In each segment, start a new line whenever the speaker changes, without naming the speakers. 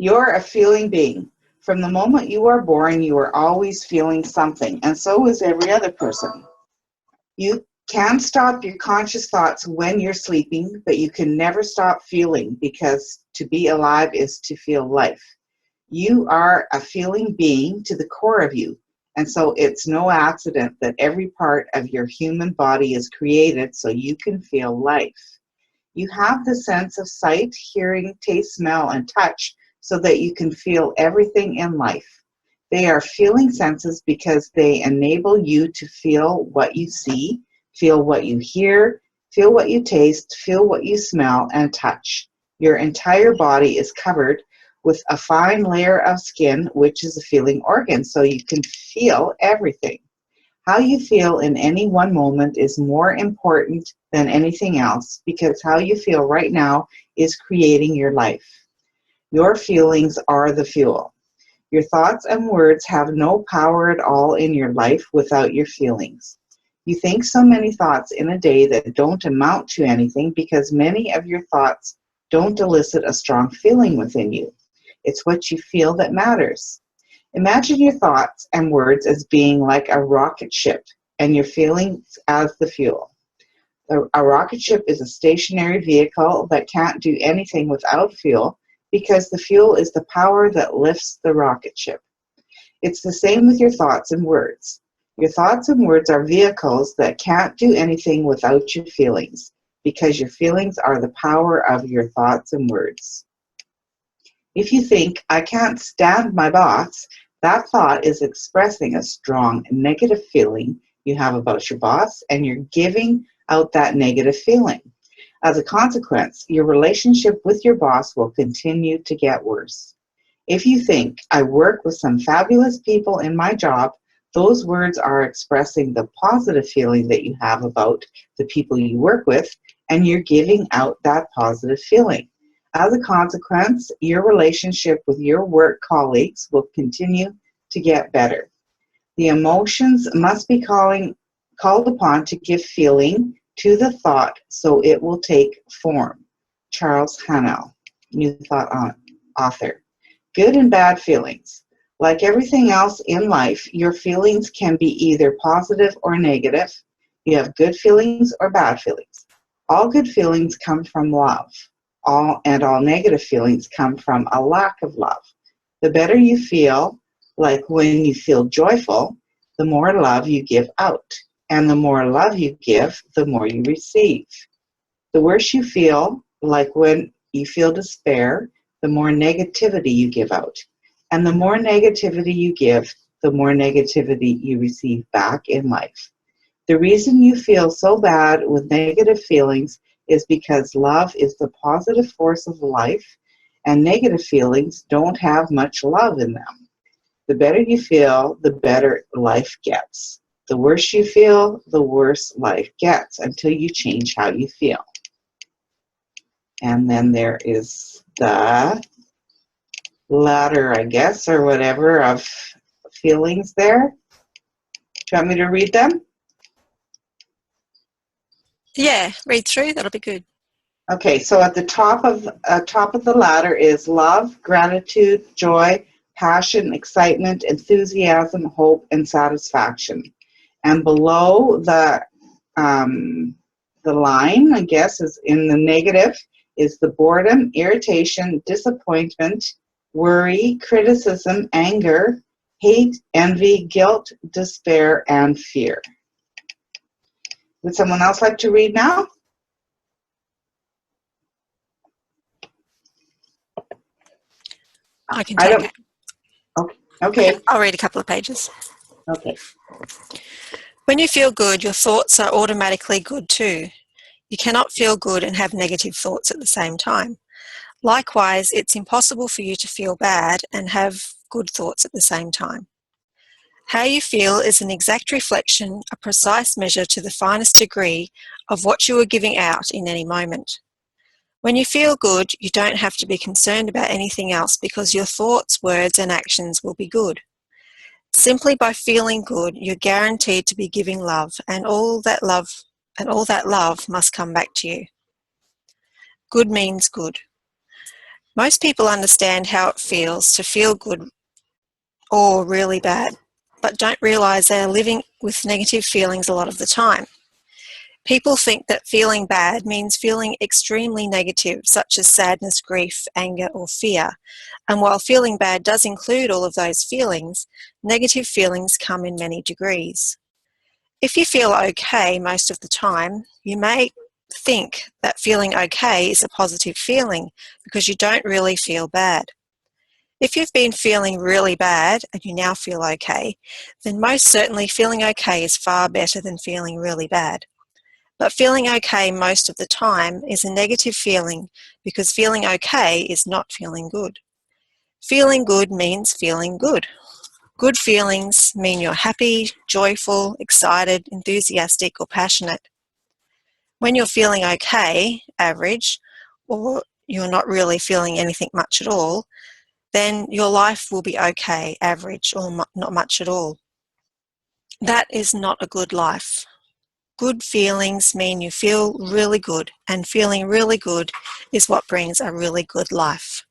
You're a feeling being. From the moment you are born, you are always feeling something, and so is every other person. You can stop your conscious thoughts when you're sleeping, but you can never stop feeling, because to be alive is to feel life. You are a feeling being to the core of you, and so it's no accident that every part of your human body is created so you can feel life. You have the sense of sight, hearing, taste, smell, and touch so that you can feel everything in life. They are feeling senses because they enable you to feel what you see, feel what you hear, feel what you taste, feel what you smell, and touch. Your entire body is covered with a fine layer of skin, which is a feeling organ, so you can feel everything. How you feel in any one moment is more important than anything else, because how you feel right now is creating your life. Your feelings are the fuel. Your thoughts and words have no power at all in your life without your feelings. You think so many thoughts in a day that don't amount to anything because many of your thoughts don't elicit a strong feeling within you. It's what you feel that matters. Imagine your thoughts and words as being like a rocket ship and your feelings as the fuel. A rocket ship is a stationary vehicle that can't do anything without fuel because the fuel is the power that lifts the rocket ship. It's the same with your thoughts and words. Your thoughts and words are vehicles that can't do anything without your feelings, because your feelings are the power of your thoughts and words. If you think, I can't stand my boss, that thought is expressing a strong negative feeling you have about your boss, and you're giving out that negative feeling. As a consequence, your relationship with your boss will continue to get worse. If you think, I work with some fabulous people in my job, those words are expressing the positive feeling that you have about the people you work with, and you're giving out that positive feeling. As a consequence, your relationship with your work colleagues will continue to get better. The emotions must be called upon to give feeling to the thought so it will take form. Charles Haanel, New Thought author. Good and bad feelings. Like everything else in life, your feelings can be either positive or negative. You have good feelings or bad feelings. All good feelings come from love. All negative feelings come from a lack of love. The better you feel, like when you feel joyful, the more love you give out. And the more love you give, the more you receive. The worse you feel, like when you feel despair, the more negativity you give out. And the more negativity you give, the more negativity you receive back in life. The reason you feel so bad with negative feelings is because love is the positive force of life, and negative feelings don't have much love in them. The better you feel, the better life gets. The worse you feel, the worse life gets, until you change how you feel. And then there is the ladder, I guess, or whatever, of feelings there. Do you want me to read them?
Yeah, read through. That'll be good.
Okay, so at the top of the ladder is love, gratitude, joy, passion, excitement, enthusiasm, hope, and satisfaction. And below the line, I guess, is in the negative, is the boredom, irritation, disappointment, worry, criticism, anger, hate, envy, guilt, despair, and fear. Would someone else like to read now?
I can take it.
Okay.
I'll read a couple of pages.
Okay.
When you feel good, your thoughts are automatically good too. You cannot feel good and have negative thoughts at the same time. Likewise, it's impossible for you to feel bad and have good thoughts at the same time. How you feel is an exact reflection, a precise measure to the finest degree of what you are giving out in any moment. When you feel good, you don't have to be concerned about anything else because your thoughts, words, and actions will be good. Simply by feeling good, you're guaranteed to be giving love, and all that love must come back to you. Good means good. Most people understand how it feels to feel good or really bad, but don't realize they are living with negative feelings a lot of the time. People think that feeling bad means feeling extremely negative, such as sadness, grief, anger, or fear. And while feeling bad does include all of those feelings, negative feelings come in many degrees. If you feel okay most of the time, you may think that feeling okay is a positive feeling because you don't really feel bad. If you've been feeling really bad and you now feel okay, then most certainly feeling okay is far better than feeling really bad. But feeling okay most of the time is a negative feeling because feeling okay is not feeling good. Feeling good means feeling good. Good feelings mean you're happy, joyful, excited, enthusiastic, or passionate. When you're feeling okay, average, or you're not really feeling anything much at all, then your life will be okay, average, or not much at all. That is not a good life. Good feelings mean you feel really good, and feeling really good is what brings a really good life.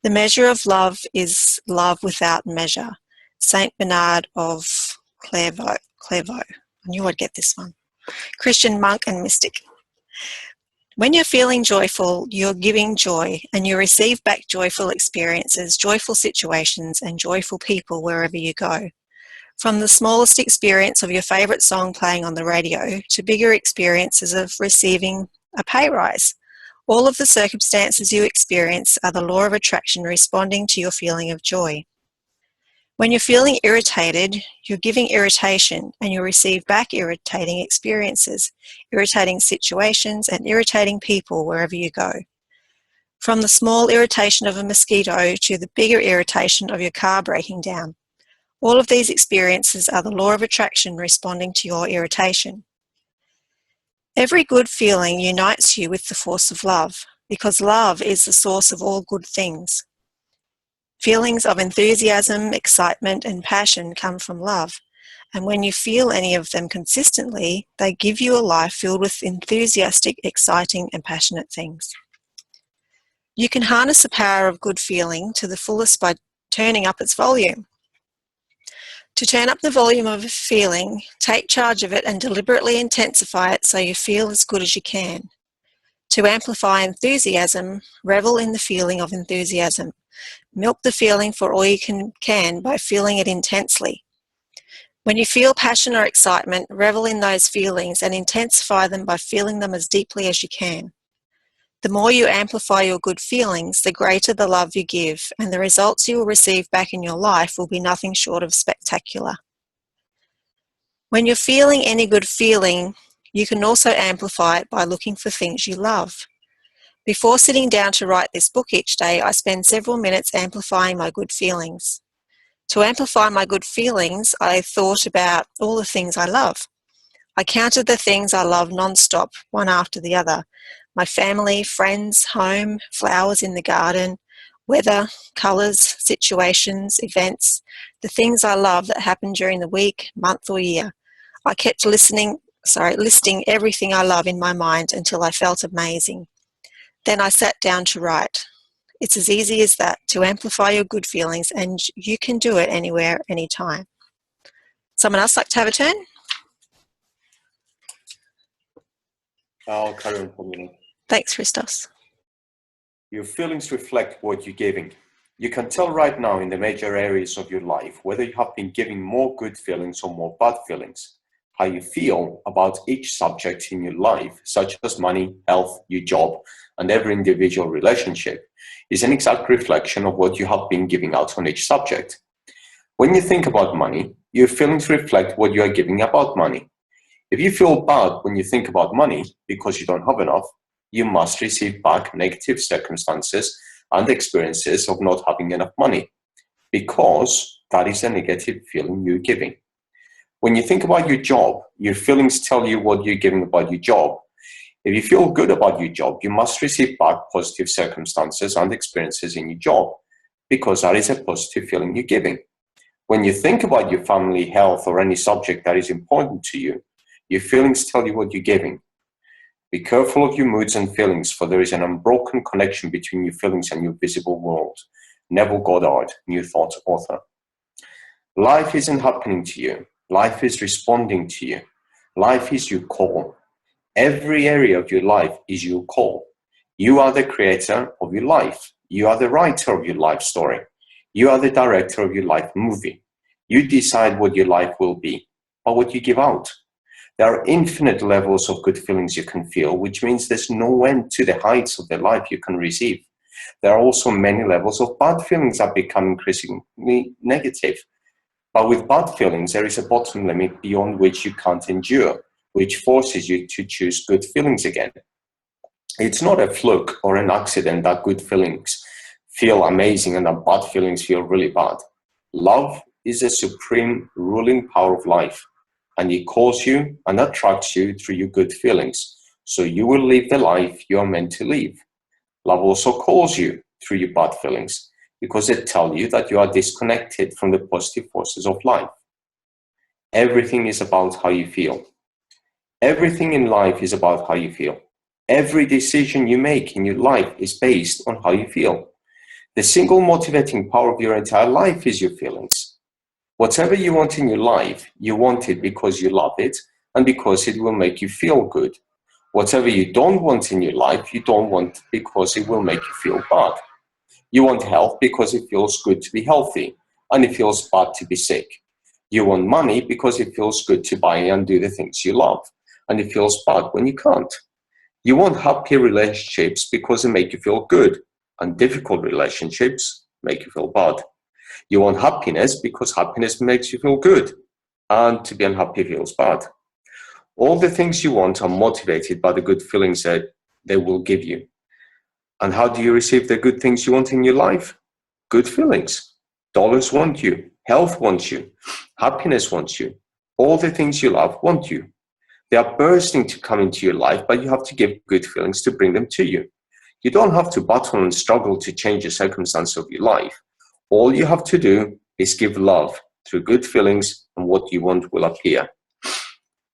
The measure of love is love without measure. Saint Bernard of Clairvaux. I knew I'd get this one. Christian monk and mystic. When you're feeling joyful, you're giving joy, and you receive back joyful experiences, joyful situations, and joyful people wherever you go. From the smallest experience of your favourite song playing on the radio to bigger experiences of receiving a pay rise. All of the circumstances you experience are the law of attraction responding to your feeling of joy. When you're feeling irritated, you're giving irritation and you receive back irritating experiences, irritating situations, and irritating people wherever you go. From the small irritation of a mosquito to the bigger irritation of your car breaking down. All of these experiences are the law of attraction responding to your irritation. Every good feeling unites you with the force of love, because love is the source of all good things. Feelings of enthusiasm, excitement, and passion come from love, and when you feel any of them consistently, they give you a life filled with enthusiastic, exciting, and passionate things. You can harness the power of good feeling to the fullest by turning up its volume. To turn up the volume of a feeling, take charge of it and deliberately intensify it so you feel as good as you can. To amplify enthusiasm, revel in the feeling of enthusiasm. Milk the feeling for all you can by feeling it intensely. When you feel passion or excitement, revel in those feelings and intensify them by feeling them as deeply as you can. The more you amplify your good feelings, the greater the love you give, and the results you will receive back in your life will be nothing short of spectacular. When you're feeling any good feeling, you can also amplify it by looking for things you love. Before sitting down to write this book each day, I spend several minutes amplifying my good feelings. To amplify my good feelings, I thought about all the things I love. I counted the things I love non-stop, one after the other. My family, friends, home, flowers in the garden, weather, colours, situations, events, the things I love that happen during the week, month or year. I kept listing everything I love in my mind until I felt amazing. Then I sat down to write. It's as easy as that, to amplify your good feelings, and you can do it anywhere, anytime. Someone else like to have a turn?
I'll carry on for a minute.
Thanks, Christos.
Your feelings reflect what you're giving. You can tell right now in the major areas of your life whether you have been giving more good feelings or more bad feelings. How you feel about each subject in your life, such as money, health, your job, and every individual relationship, is an exact reflection of what you have been giving out on each subject. When you think about money, your feelings reflect what you are giving about money. If you feel bad when you think about money because you don't have enough, you must receive back negative circumstances and experiences of not having enough money, because that is a negative feeling you're giving. When you think about your job, your feelings tell you what you're giving about your job. If you feel good about your job, you must receive back positive circumstances and experiences in your job, because that is a positive feeling you're giving. When you think about your family, health, or any subject that is important to you, your feelings tell you what you're giving. Be careful of your moods and feelings, for there is an unbroken connection between your feelings and your visible world. Neville Goddard, New Thought author. Life isn't happening to you. Life is responding to you. Life is your call. Every area of your life is your call. You are the creator of your life. You are the writer of your life story. You are the director of your life movie. You decide what your life will be, or what you give out. There are infinite levels of good feelings you can feel, which means there's no end to the heights of the life you can receive. There are also many levels of bad feelings that become increasingly negative. But with bad feelings, there is a bottom limit beyond which you can't endure, which forces you to choose good feelings again. It's not a fluke or an accident that good feelings feel amazing and that bad feelings feel really bad. Love is the supreme ruling power of life, and it calls you and attracts you through your good feelings, so you will live the life you are meant to live. Love also calls you through your bad feelings, because they tell you that you are disconnected from the positive forces of life. Everything is about how you feel. Everything in life is about how you feel. Every decision you make in your life is based on how you feel. The single motivating power of your entire life is your feelings. Whatever you want in your life, you want it because you love it and because it will make you feel good. Whatever you don't want in your life, you don't want because it will make you feel bad. You want health because it feels good to be healthy and it feels bad to be sick. You want money because it feels good to buy and do the things you love, and it feels bad when you can't. You want happy relationships because they make you feel good, and difficult relationships make you feel bad. You want happiness because happiness makes you feel good, and to be unhappy feels bad. All the things you want are motivated by the good feelings that they will give you. And how do you receive the good things you want in your life? Good feelings. Dollars want you. Health wants you. Happiness wants you. All the things you love want you. They are bursting to come into your life, but you have to give good feelings to bring them to you. You don't have to battle and struggle to change the circumstance of your life. All you have to do is give love through good feelings, and what you want will appear.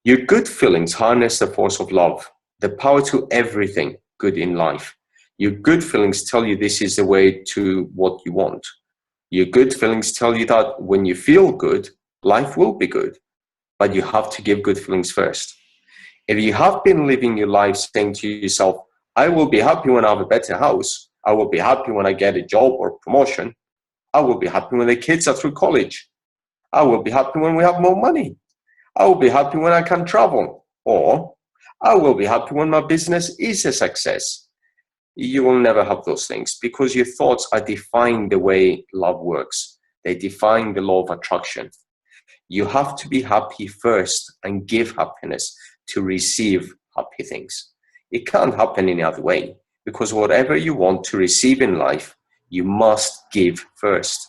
Your good feelings harness the force of love, the power to everything good in life. Your good feelings tell you this is the way to what you want. Your good feelings tell you that when you feel good, life will be good, but you have to give good feelings first. If you have been living your life saying to yourself, I will be happy when I have a better house, I will be happy when I get a job or promotion, I will be happy when the kids are through college, I will be happy when we have more money, I will be happy when I can travel, or I will be happy when my business is a success. You will never have those things, because your thoughts are defying the way love works. They define the law of attraction. You have to be happy first and give happiness to receive happy things. It can't happen any other way, because whatever you want to receive in life, you must give first.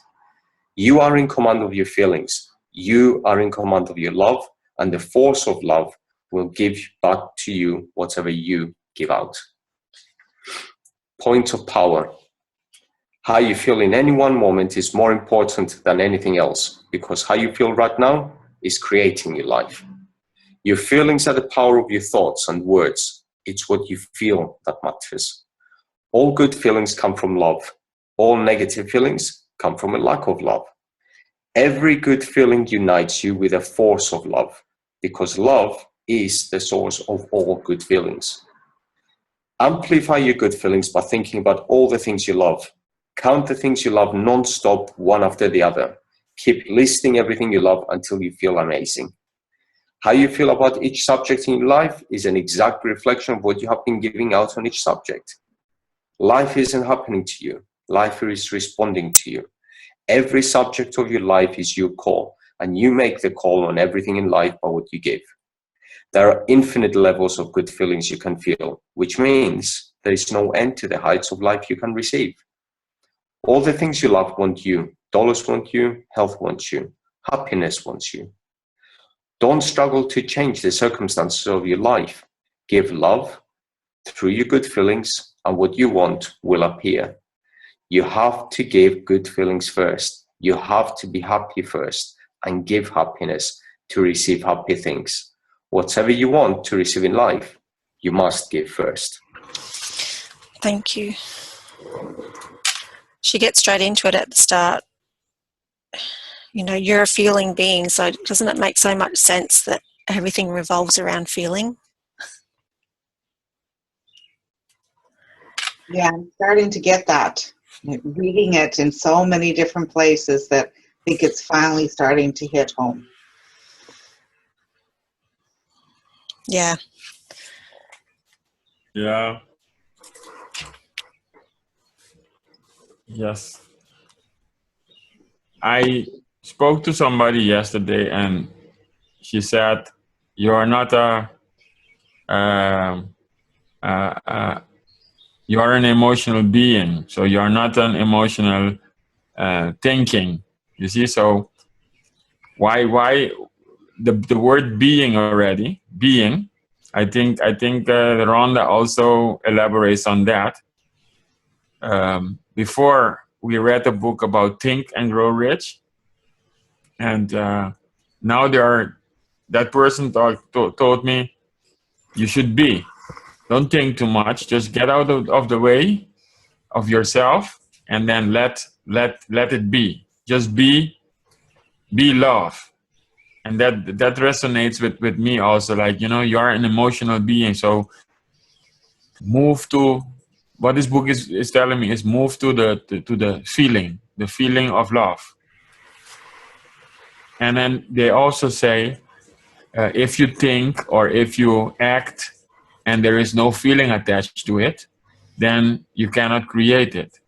You are in command of your feelings. You are in command of your love, and the force of love will give back to you whatever you give out. Point of power. How you feel in any one moment is more important than anything else, because how you feel right now is creating your life. Your feelings are the power of your thoughts and words. It's what you feel that matters. All good feelings come from love. All negative feelings come from a lack of love. Every good feeling unites you with a force of love, because love is the source of all good feelings. Amplify your good feelings by thinking about all the things you love. Count the things you love non-stop, one after the other. Keep listing everything you love until you feel amazing. How you feel about each subject in your life is an exact reflection of what you have been giving out on each subject. Life isn't happening to you. Life is responding to you. Every subject of your life is your call, and you make the call on everything in life by what you give. There are infinite levels of good feelings you can feel, which means there is no end to the heights of life you can receive. All the things you love want you. Dollars want you. Health wants you. Happiness wants you. Don't struggle to change the circumstances of your life. Give love through your good feelings, and what you want will appear. You have to give good feelings first. You have to be happy first and give happiness to receive happy things. Whatever you want to receive in life, you must give first.
Thank you. She gets straight into it at the start. You know, you're a feeling being, so doesn't it make so much sense that everything revolves around feeling?
Yeah, I'm starting to get that. Reading it in so many different places that I think it's finally starting to hit home.
Yeah.
Yeah. Yes. I spoke to somebody yesterday and she said, you're not you're an emotional being. So you're not an emotional thinking. You see, so why the word being already, being, I think Rhonda also elaborates on that. Before we read a book about Think and Grow Rich, and now that person told me you should be. Don't think too much. Just get out of the way of yourself, and then let it be. Just be love. And that resonates with me also. Like, you know, you're an emotional being, so move to what this book is telling me is move to the feeling of love. And then they also say, if you think or if you act and there is no feeling attached to it, then you cannot create it.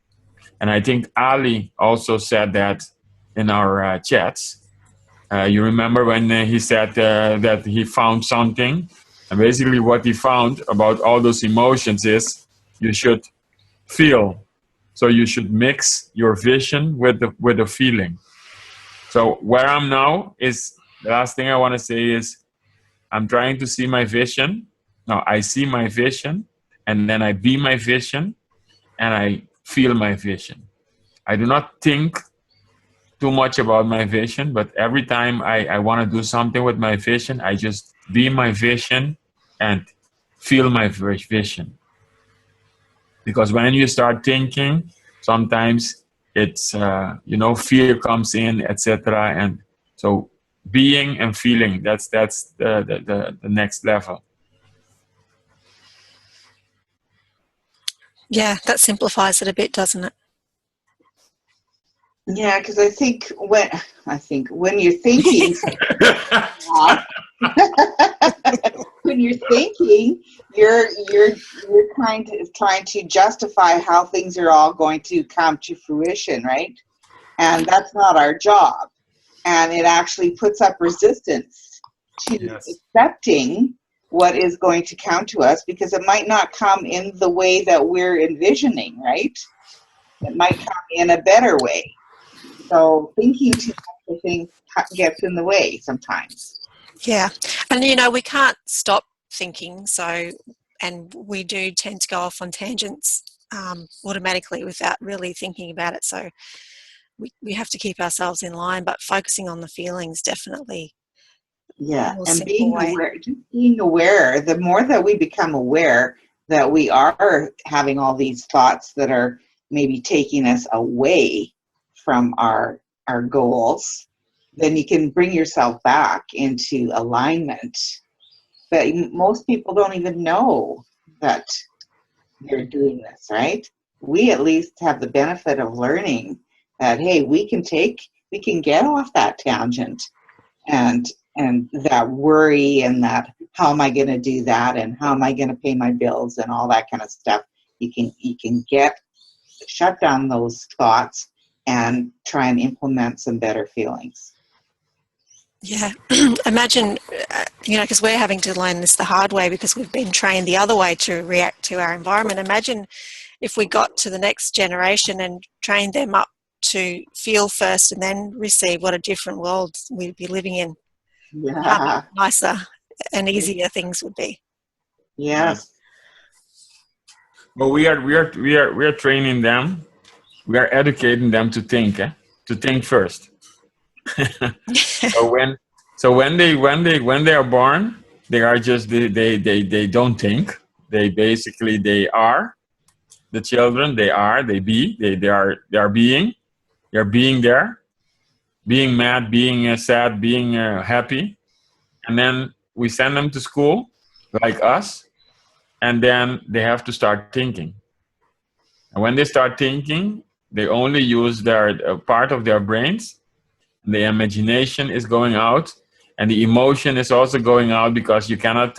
And I think Ali also said that in our chats. You remember when he said that he found something, and basically what he found about all those emotions is you should feel. So you should mix your vision with the feeling. So where I'm now is, the last thing I want to say is, I'm trying to see my vision. No, I see my vision, and then I be my vision, and I feel my vision. I do not think too much about my vision, but every time I want to do something with my vision, I just be my vision and feel my vision. Because when you start thinking, sometimes it's, fear comes in, etc. And so being and feeling, that's the next level.
Yeah, that simplifies it a bit, doesn't it?
Yeah, because I think when you're thinking, when you're thinking, you're trying to justify how things are all going to come to fruition, right? And that's not our job. And it actually puts up resistance to accepting what is going to come to us, because it might not come in the way that we're envisioning, right? It might come in a better way. So thinking too much, I think, gets in the way sometimes.
Yeah. And, you know, we can't stop thinking, and we do tend to go off on tangents automatically without really thinking about it. So we have to keep ourselves in line, but focusing on the feelings, definitely.
Yeah, and being aware, the more that we become aware that we are having all these thoughts that are maybe taking us away from our goals, then you can bring yourself back into alignment. But most people don't even know that they're doing this, right? We at least have the benefit of learning that, hey, we can get off that tangent and that worry and that, how am I going to do that, and how am I going to pay my bills and all that kind of stuff. You can shut down those thoughts and try and implement some better feelings.
Yeah. Imagine, because we're having to learn this the hard way because we've been trained the other way to react to our environment. Imagine if we got to the next generation and trained them up to feel first and then receive, what a different world we'd be living in.
Yeah.
How nicer and easier things would be.
Yes.
Well, we are training them. We are educating them to think first. So when they are born, they are just they don't think. They basically, they are the children. They are, they be, they are being. They're being there, being mad, being sad, being happy. And then we send them to school like us. And then they have to start thinking. And when they start thinking, they only use their part of their brains. The imagination is going out, and the emotion is also going out, because you cannot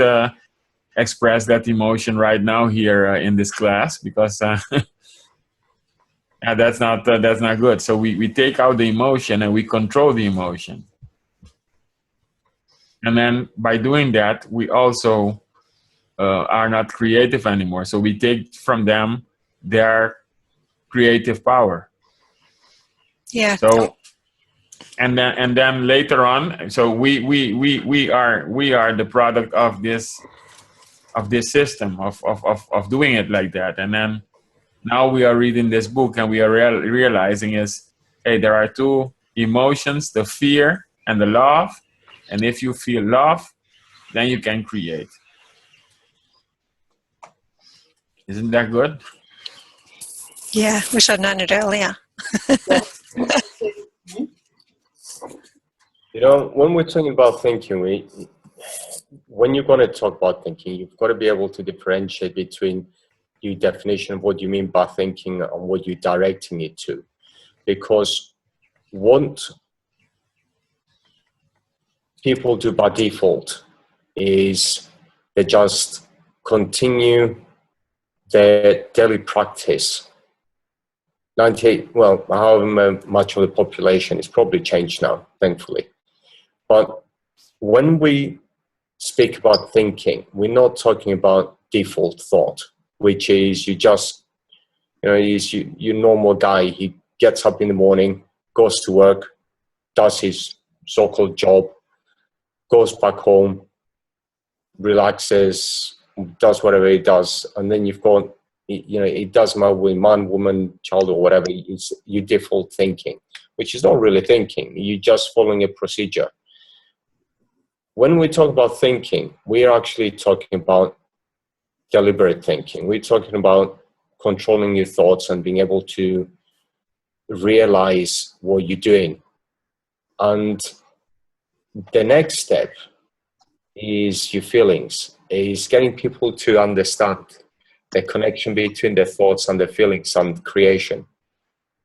express that emotion right now here in this class, because that's not good. So we take out the emotion and we control the emotion. And then by doing that, we also are not creative anymore. So we take from them their creative power.
Yeah.
So and then later on, so we are the product of this system of doing it like that. And then now we are reading this book, and we are realizing is, hey, there are two emotions, the fear and the love. And if you feel love, then you can create. Isn't that good?
Yeah, wish I'd known it earlier.
You know, when we're talking about thinking, when you're going to talk about thinking, you've got to be able to differentiate between your definition of what you mean by thinking and what you're directing it to. Because what people do by default is they just continue their daily practice. 98, well, however much of the population, it's probably changed now, thankfully. But when we speak about thinking, we're not talking about default thought, which is you just, you know, he's your normal guy. He gets up in the morning, goes to work, does his so-called job, goes back home, relaxes, does whatever he does, and then you've got, you know, it doesn't matter with man, woman, child, or whatever. It's your default thinking, which is not really thinking. You're just following a procedure. When we talk about thinking, we are actually talking about deliberate thinking. We're talking about controlling your thoughts and being able to realize what you're doing. And the next step is your feelings, is getting people to understand the connection between their thoughts and their feelings and creation,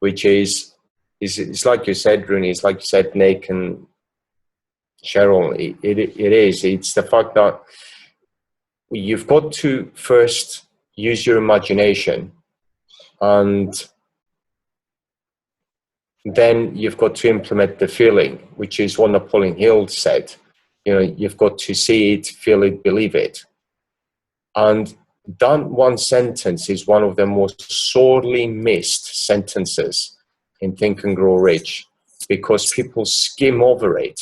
which is it's like you said, Rooney, it's like you said, Nick and Cheryl, it's the fact that you've got to first use your imagination, and then you've got to implement the feeling, which is what Napoleon Hill said. You know, you've got to see it, feel it, believe it. And that one sentence is one of the most sorely missed sentences in Think and Grow Rich, because people skim over it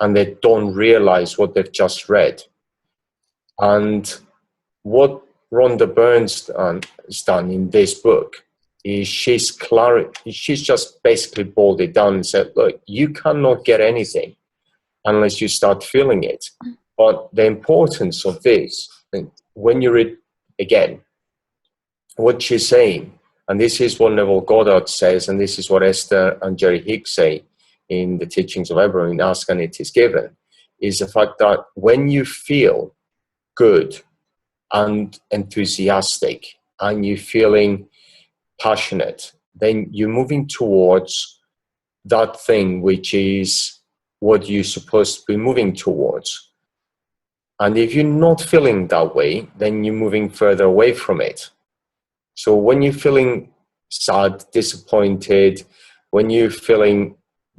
and they don't realize what they've just read. And what Rhonda Byrne's has done in this book is she's just basically boiled it down and said, look, you cannot get anything unless you start feeling it. But the importance of this, when you read again what she's saying, and this is what Neville Goddard says, and this is what Esther and Jerry Hicks say in the Teachings of Abraham, in Ask and It Is Given, is the fact that when you feel good and enthusiastic and you're feeling passionate, then you're moving towards that thing which is what you're supposed to be moving towards. And if you're not feeling that way, then you're moving further away from it. So when you're feeling sad, disappointed, when you're feeling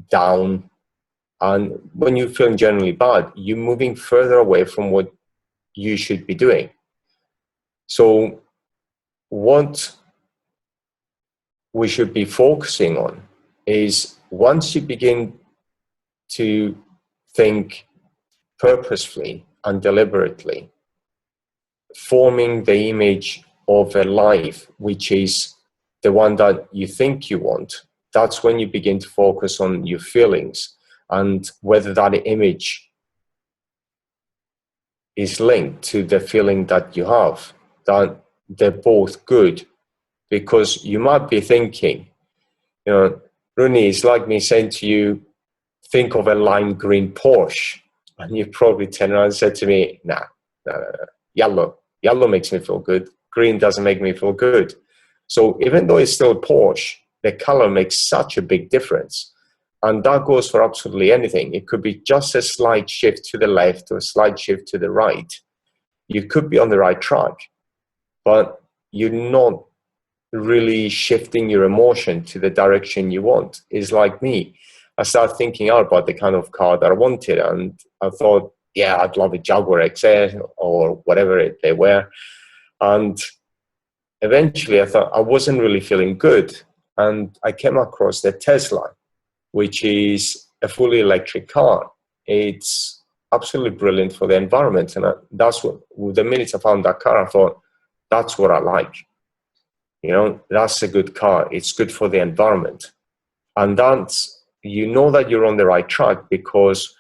down, and when you're feeling generally bad, you're moving further away from what you should be doing. So what we should be focusing on is, once you begin to think purposefully and deliberately, forming the image of a life which is the one that you think you want, that's when you begin to focus on your feelings and whether that image is linked to the feeling that you have. that they're both good, because you might be thinking, Rooney, it's like me saying to you, think of a lime green Porsche. And you probably turn around and said to me, nah, yellow. Yellow makes me feel good. Green doesn't make me feel good. So even though it's still a Porsche, the color makes such a big difference. And that goes for absolutely anything. It could be just a slight shift to the left or a slight shift to the right. You could be on the right track, but you're not really shifting your emotion to the direction you want. It's like me. I started thinking out about the kind of car that I wanted, and I thought, yeah, I'd love a Jaguar XF or whatever they were. And eventually I thought I wasn't really feeling good. And I came across the Tesla, which is a fully electric car. It's absolutely brilliant for the environment. And that's what, the minute I found that car, I thought, that's what I like. That's a good car. It's good for the environment. And that's, that you're on the right track, because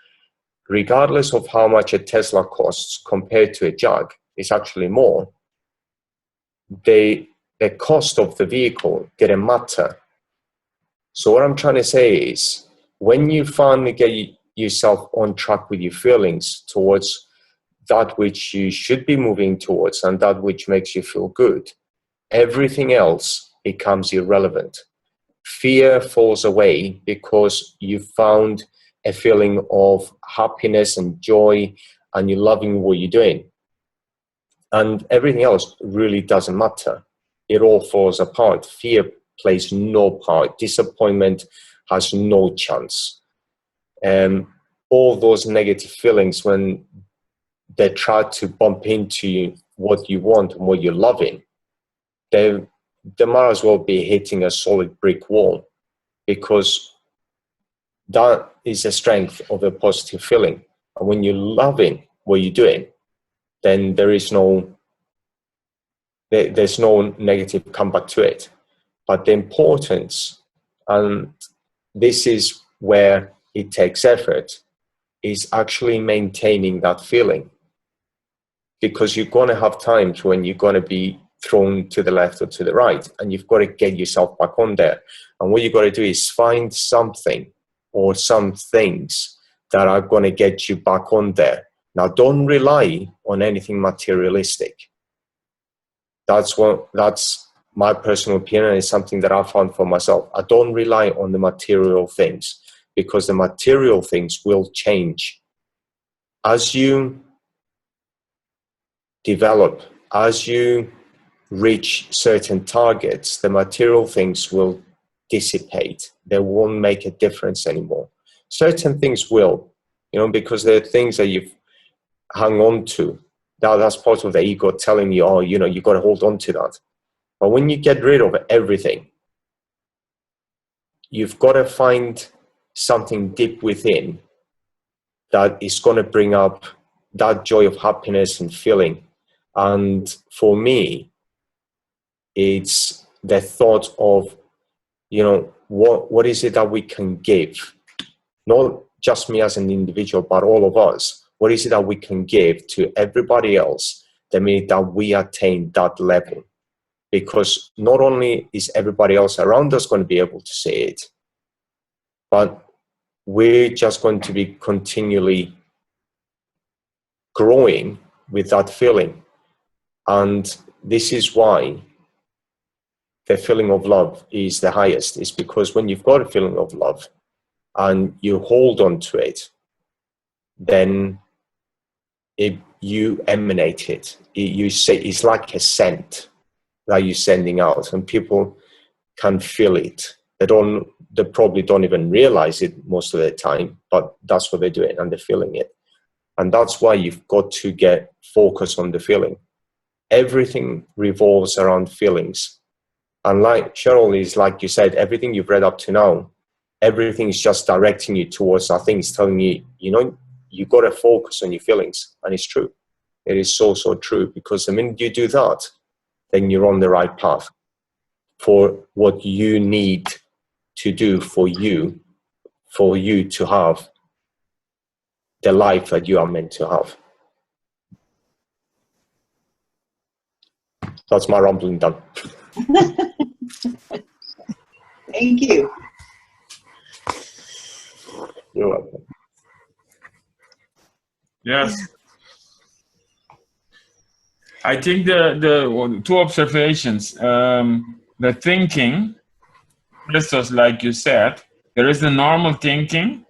regardless of how much a Tesla costs compared to a Jag, it's actually more. The cost of the vehicle didn't matter. So what I'm trying to say is, when you finally get yourself on track with your feelings towards that which you should be moving towards and that which makes you feel good, everything else becomes irrelevant. Fear falls away because you found a feeling of happiness and joy, and you're loving what you're doing. And everything else really doesn't matter. It all falls apart. Fear plays no part. Disappointment has no chance. All those negative feelings, when they try to bump into what you want and what you're loving, they might as well be hitting a solid brick wall, because that is the strength of a positive feeling. And when you're loving what you're doing, then there's no negative comeback to it. But the importance, and this is where it takes effort, is actually maintaining that feeling. Because you're going to have times when you're going to be thrown to the left or to the right, and you've got to get yourself back on there. And what you've got to do is find something or some things that are going to get you back on there. Now, don't rely on anything materialistic. That's my personal opinion. Is something that I found for myself. I don't rely on the material things, because the material things will change. As you develop, as you reach certain targets, the material things will dissipate. They won't make a difference anymore. Certain things will, because they're things that you've hung on to. That's part of the ego telling you, you got to hold on to that. But when you get rid of everything, you've got to find something deep within that is going to bring up that joy of happiness and feeling. And for me, it's the thought of, what is it that we can give? Not just me as an individual, but all of us. What is it that we can give to everybody else the minute that we attain that level? Because not only is everybody else around us going to be able to say it, but we're just going to be continually growing with that feeling. And this is why the feeling of love is the highest. It's because when you've got a feeling of love and you hold on to it, then you emanate it. You say it's like a scent that you're sending out, and people can feel it. They probably don't even realize it most of the time, but that's what they're doing, and they're feeling it. And that's why you've got to get focused on the feeling. Everything revolves around feelings. And like Cheryl, is like you said, everything you've read up to now, everything is just directing you towards that thing. It's telling you, you got to focus on your feelings. And it's true. It is so, so true. Because the minute you do that, then you're on the right path for what you need to do for you to have the life that you are meant to have. That's my rambling done.
Thank you.
You're welcome.
Yes. I think the two observations. The thinking, Christos, like you said, there is the normal thinking,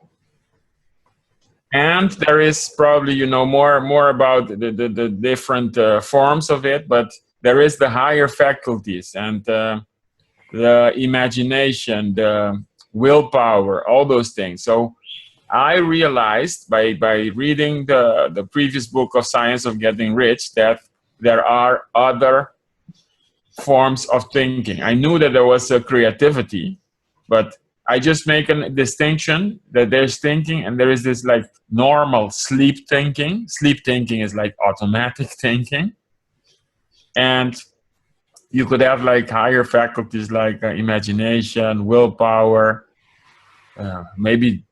and there is probably, you know, more about the different forms of it, but there is the higher faculties and the imagination, the willpower, all those things. So I realized by reading the previous book of Science of Getting Rich that there are other forms of thinking. I knew that there was a creativity, but I just make a distinction that there's thinking and there is this like normal sleep thinking. Sleep thinking is like automatic thinking. And you could have like higher faculties like imagination, willpower, maybe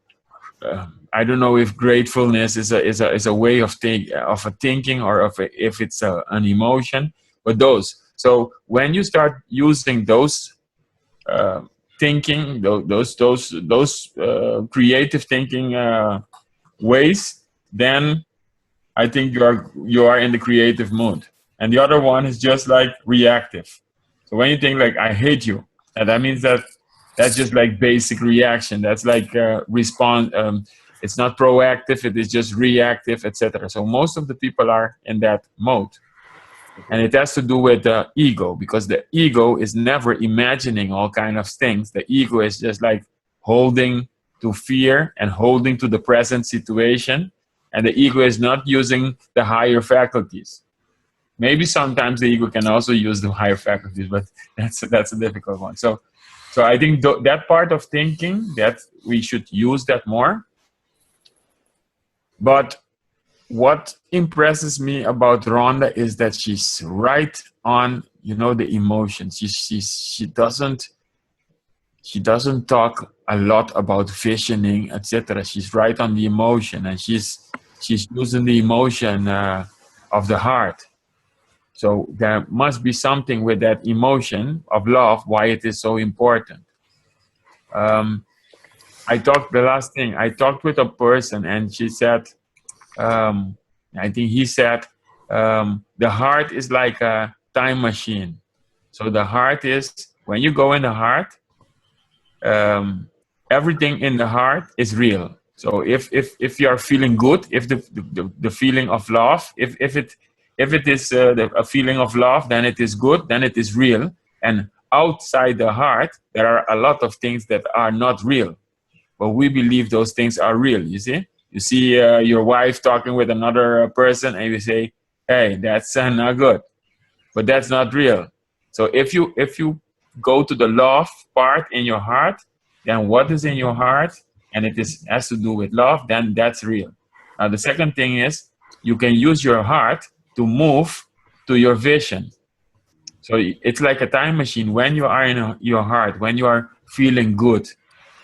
I don't know if gratefulness is a way of thinking or if it's an emotion, but those. So when you start using those thinking, those creative thinking ways, then I think you are in the creative mood. And the other one is just like reactive. So when you think like I hate you, and that means that's just like basic reaction. That's like response. It's not proactive. It is just reactive, etc. So most of the people are in that mode. And it has to do with the ego, because the ego is never imagining all kind of things. The ego is just like holding to fear and holding to the present situation. And the ego is not using the higher faculties. Maybe sometimes the ego can also use the higher faculties, but that's a difficult one. So I think that part of thinking, that we should use that more. But what impresses me about Rhonda is that she's right on, you know, the emotions. She doesn't talk a lot about visioning, etc. She's right on the emotion, and she's using the emotion of the heart. So there must be something with that emotion of love, why it is so important. I talked with a person, and she said, I think he said, the heart is like a time machine. So the heart is, when you go in the heart, everything in the heart is real. So if you are feeling good, if the feeling of love, if it is a feeling of love, then it is good, then it is real. And outside the heart, there are a lot of things that are not real, but we believe those things are real. You see your wife talking with another person, and you say, hey, that's not good, but that's not real. So if you go to the love part in your heart, then what is in your heart, and has to do with love, then that's real. Now the second thing is, you can use your heart to move to your vision. So it's like a time machine. When you are in your heart, when you are feeling good,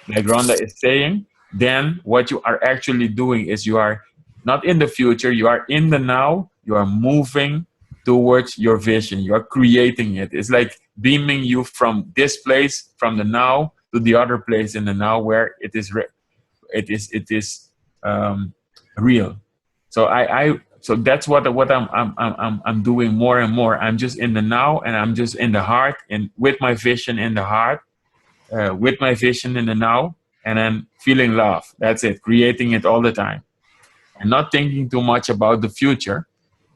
like Rhonda is saying, then what you are actually doing is you are not in the future, you are in the now, you are moving towards your vision, you are creating it. It's like beaming you from this place, from the now, to the other place in the now where it is real. So that's what I'm doing more and more. I'm just in the now, and I'm just in the heart, and with my vision in the heart, with my vision in the now, and then feeling love. That's it, creating it all the time, and not thinking too much about the future,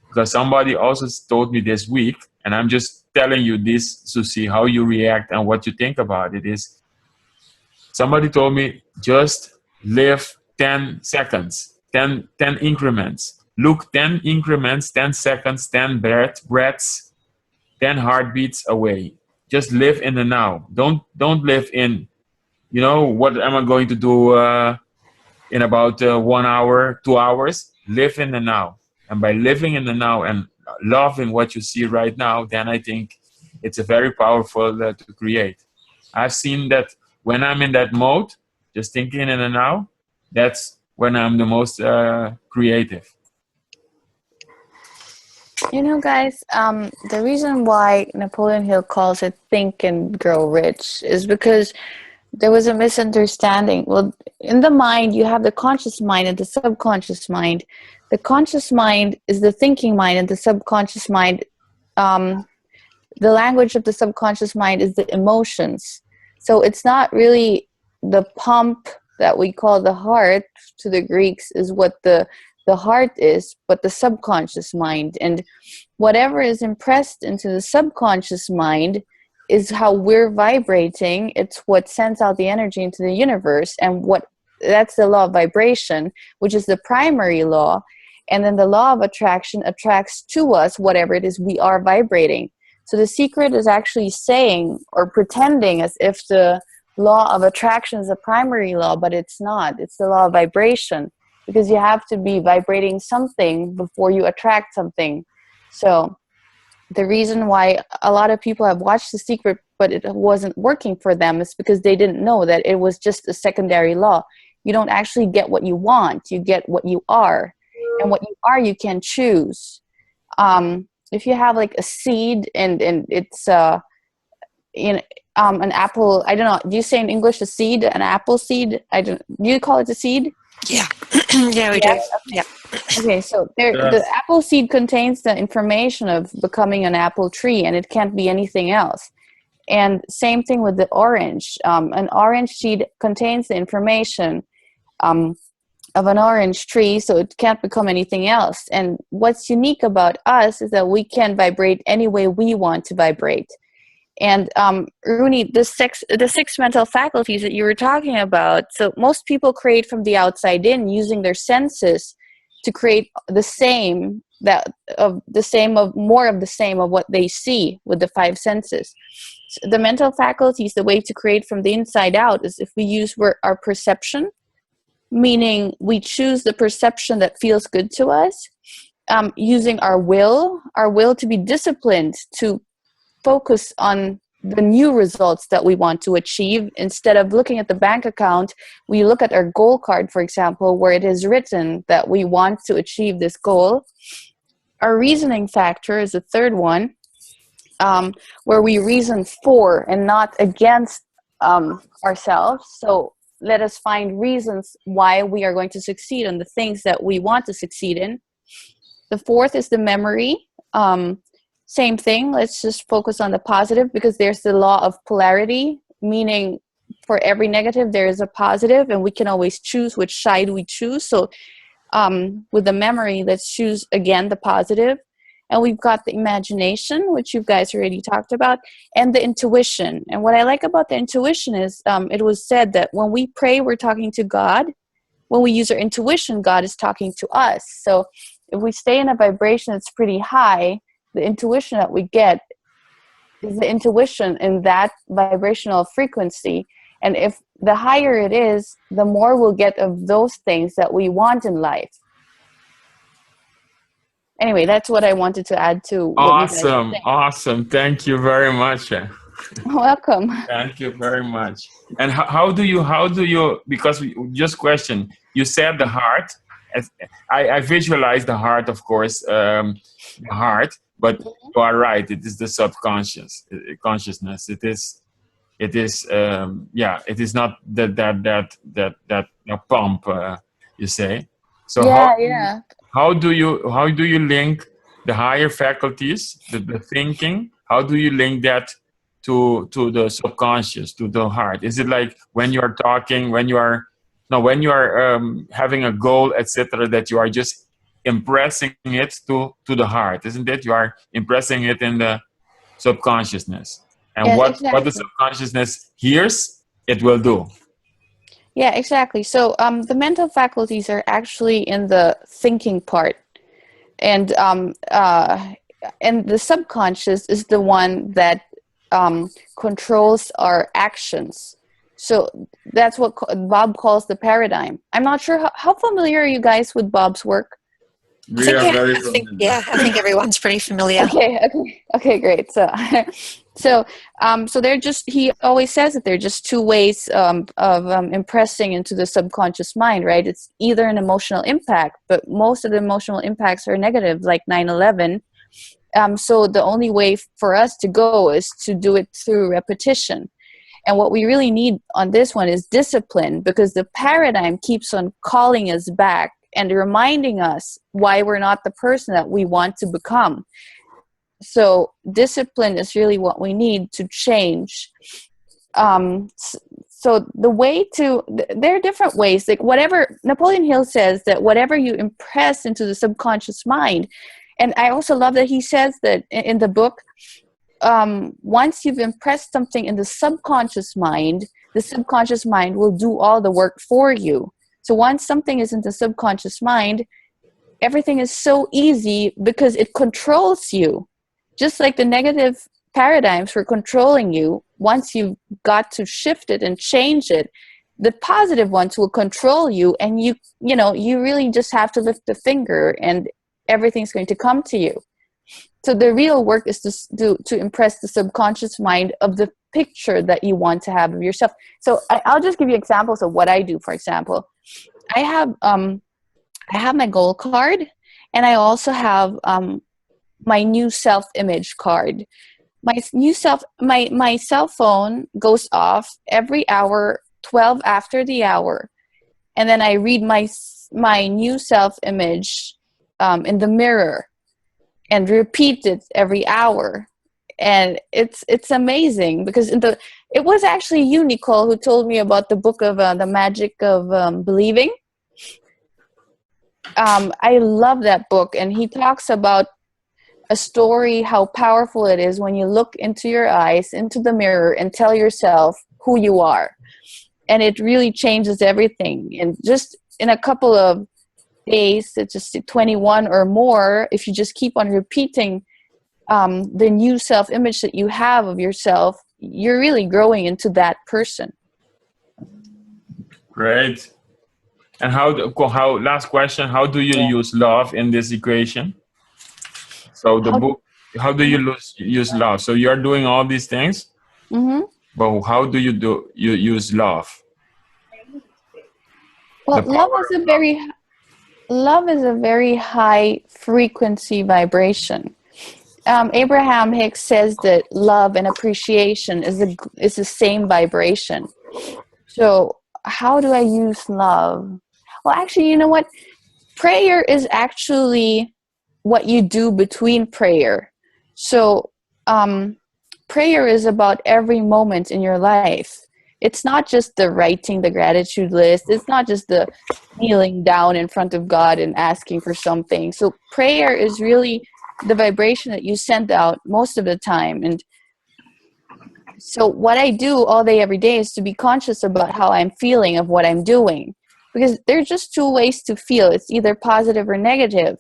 because somebody also told me this week, and I'm just telling you this to see how you react and what you think about it. Is somebody told me, just live 10 seconds, 10 increments. Look 10 increments, 10 seconds, 10 breaths, 10 heartbeats away. Just live in the now. Don't live in, you know, what am I going to do in about 1 hour, 2 hours? Live in the now. And by living in the now and loving what you see right now, then I think it's a very powerful to create. I've seen that when I'm in that mode, just thinking in the now, that's when I'm the most creative.
You know, guys, the reason why Napoleon Hill calls it Think and Grow Rich is because there was a misunderstanding. Well, in the mind, you have the conscious mind and the subconscious mind. The conscious mind is the thinking mind, and the subconscious mind, the language of the subconscious mind is the emotions. So it's not really the pump that we call the heart to the Greeks is what the heart is, but the subconscious mind. And whatever is impressed into the subconscious mind is how we're vibrating. It's what sends out the energy into the universe, and that's the law of vibration, which is the primary law. And then the law of attraction attracts to us whatever it is we are vibrating. So the secret is actually saying or pretending as if the law of attraction is a primary law, but it's not. It's the law of vibration, because you have to be vibrating something before you attract something. So the reason why a lot of people have watched The Secret but it wasn't working for them is because they didn't know that it was just a secondary law. You don't actually get what you want, you get what you are. And what you are, you can choose. If you have like a seed and it's an apple, I don't know, do you say in English a seed, an apple seed? Do you call it a seed?
Yeah. Yeah, we do. Yeah.
Okay, so the apple seed contains the information of becoming an apple tree, and it can't be anything else. And same thing with the orange. An orange seed contains the information of an orange tree, so it can't become anything else. And what's unique about us is that we can vibrate any way we want to vibrate. And Rooney, the six mental faculties that you were talking about, so most people create from the outside in, using their senses to create the same of what they see with the five senses. So the mental faculties, the way to create from the inside out is if we use our perception, meaning we choose the perception that feels good to us, using our will to be disciplined, to focus on the new results that we want to achieve. Instead of looking at the bank account, we look at our goal card, for example, where it is written that we want to achieve this goal. Our reasoning factor is the third one, where we reason for and not against ourselves. So let us find reasons why we are going to succeed on the things that we want to succeed in. The fourth is the memory. Same thing. Let's just focus on the positive, because there's the law of polarity, meaning for every negative there is a positive, and we can always choose which side we choose. So with the memory, let's choose again the positive. And we've got the imagination, which you guys already talked about, and the intuition. And what I like about the intuition is it was said that when we pray, we're talking to God. When we use our intuition, God is talking to us. So if we stay in a vibration that's pretty high, the intuition that we get is the intuition in that vibrational frequency. And if the higher it is, the more we'll get of those things that we want in life. Anyway, that's what I wanted to add to what you guys were saying.
Awesome. Thank you very much.
Welcome.
Thank you very much. And how do you, because we just question, you said the heart. I visualize the heart, of course, the heart, but you are right. It is the subconscious consciousness. It is it is not that pump, you say. So how do you link the higher faculties, the thinking? How do you link that to the subconscious, to the heart? Is it like when you are talking, when you are having a goal, etc., that you are just impressing it to the heart, isn't it? You are impressing it in the subconsciousness, and what the subconsciousness hears, it will do.
Yeah, exactly. So the mental faculties are actually in the thinking part, and the subconscious is the one that controls our actions. So that's what Bob calls the paradigm. I'm not sure how familiar are you guys with Bob's work?
I think everyone's pretty familiar.
Okay, great. So they're just, he always says that they're just two ways of impressing into the subconscious mind, right? It's either an emotional impact, but most of the emotional impacts are negative, like 9/11, So the only way for us to go is to do it through repetition. And what we really need on this one is discipline, because the paradigm keeps on calling us back and reminding us why we're not the person that we want to become. So discipline is really what we need to change. So the way to, there are different ways, like whatever, Napoleon Hill says that whatever you impress into the subconscious mind, and I also love that he says that in the book, once you've impressed something in the subconscious mind will do all the work for you. So once something is in the subconscious mind, everything is so easy because it controls you. Just like the negative paradigms were controlling you, once you've got to shift it and change it, the positive ones will control you, and you really just have to lift the finger and everything's going to come to you. So the real work is to impress the subconscious mind of the picture that you want to have of yourself. So I'll just give you examples of what I do. For example, I have my goal card, and I also have my new self-image card. My cell phone goes off every hour, 12 after the hour, and then I read my new self-image in the mirror and repeat it every hour. And it's amazing, because it was actually you, Nicole, who told me about the book of The Magic of Believing. I love that book, and he talks about a story, how powerful it is when you look into your eyes, into the mirror, and tell yourself who you are. And it really changes everything. And just in a couple of days, it's just 21 or more, if you just keep on repeating the new self-image that you have of yourself, you're really growing into that person.
Great. And how last question, how do you use love in this equation? So the book, how do you use love? So you're doing all these things, but how do you use love?
Well, love is a very high frequency vibration. Abraham Hicks says that love and appreciation is the same vibration. So how do I use love? Well, actually, you know what? Prayer is actually what you do between prayer. So prayer is about every moment in your life. It's not just the writing the gratitude list. It's not just the kneeling down in front of God and asking for something. So prayer is really the vibration that you send out most of the time. And so what I do all day, every day is to be conscious about how I'm feeling of what I'm doing. Because there's just two ways to feel. It's either positive or negative.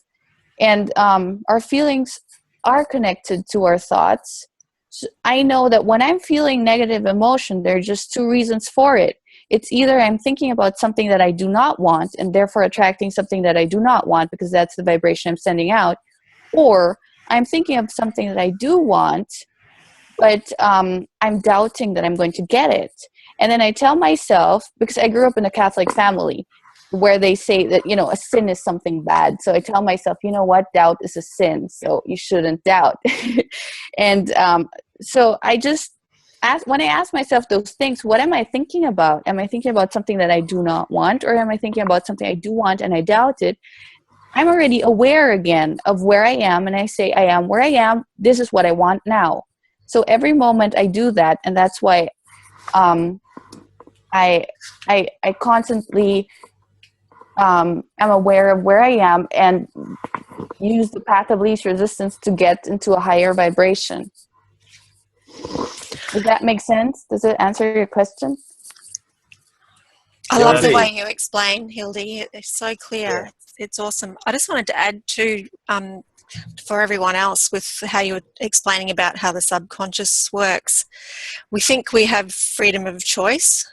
And our feelings are connected to our thoughts. So I know that when I'm feeling negative emotion, there are just two reasons for it. It's either I'm thinking about something that I do not want and therefore attracting something that I do not want, because that's the vibration I'm sending out. Or I'm thinking of something that I do want, but I'm doubting that I'm going to get it. And then I tell myself, because I grew up in a Catholic family where they say that, a sin is something bad. So I tell myself, you know what, doubt is a sin, so you shouldn't doubt. And so I just when I ask myself those things, what am I thinking about? Am I thinking about something that I do not want, or am I thinking about something I do want and I doubt it? I'm already aware again of where I am, and I say, I am where I am. This is what I want now. So every moment I do that, and that's why I constantly am aware of where I am and use the path of least resistance to get into a higher vibration. Does that make sense? Does it answer your question?
I love the
Hildy.
way you explain, Hildy. It's so clear.
Yeah.
It's awesome. I just wanted to add to, for everyone else, with how you were explaining about how the subconscious works. We think we have freedom of choice,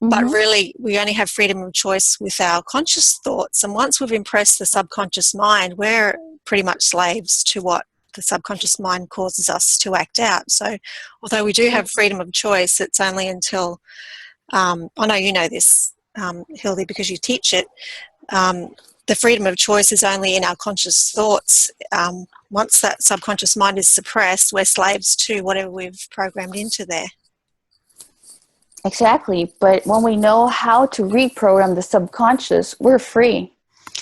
but really we only have freedom of choice with our conscious thoughts. And once we've impressed the subconscious mind, we're pretty much slaves to what the subconscious mind causes us to act out. So although we do have freedom of choice, it's only until, I know you know this, Hildy, because you teach it, the freedom of choice is only in our conscious thoughts. once that subconscious mind is suppressed, we're slaves to whatever we've programmed into there.
Exactly. But when we know how to reprogram the subconscious, we're free.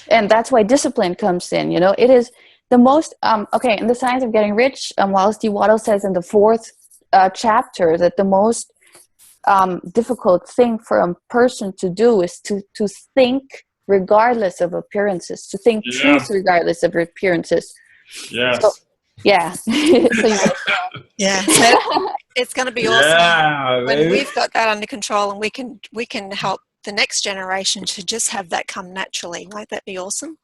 And that's why discipline comes in. You know, it is the most, okay, in The Science of Getting Rich, Wallace D. Waddell says in the 4th chapter that the most difficult thing for a person to do is to think regardless of appearances, to think truth regardless of appearances.
Yes.
So, yeah. So
Yeah. So it's going to be awesome
Yeah,
when
baby.
we've got that under control, and we can help the next generation to just have that come naturally. Won't that be awesome?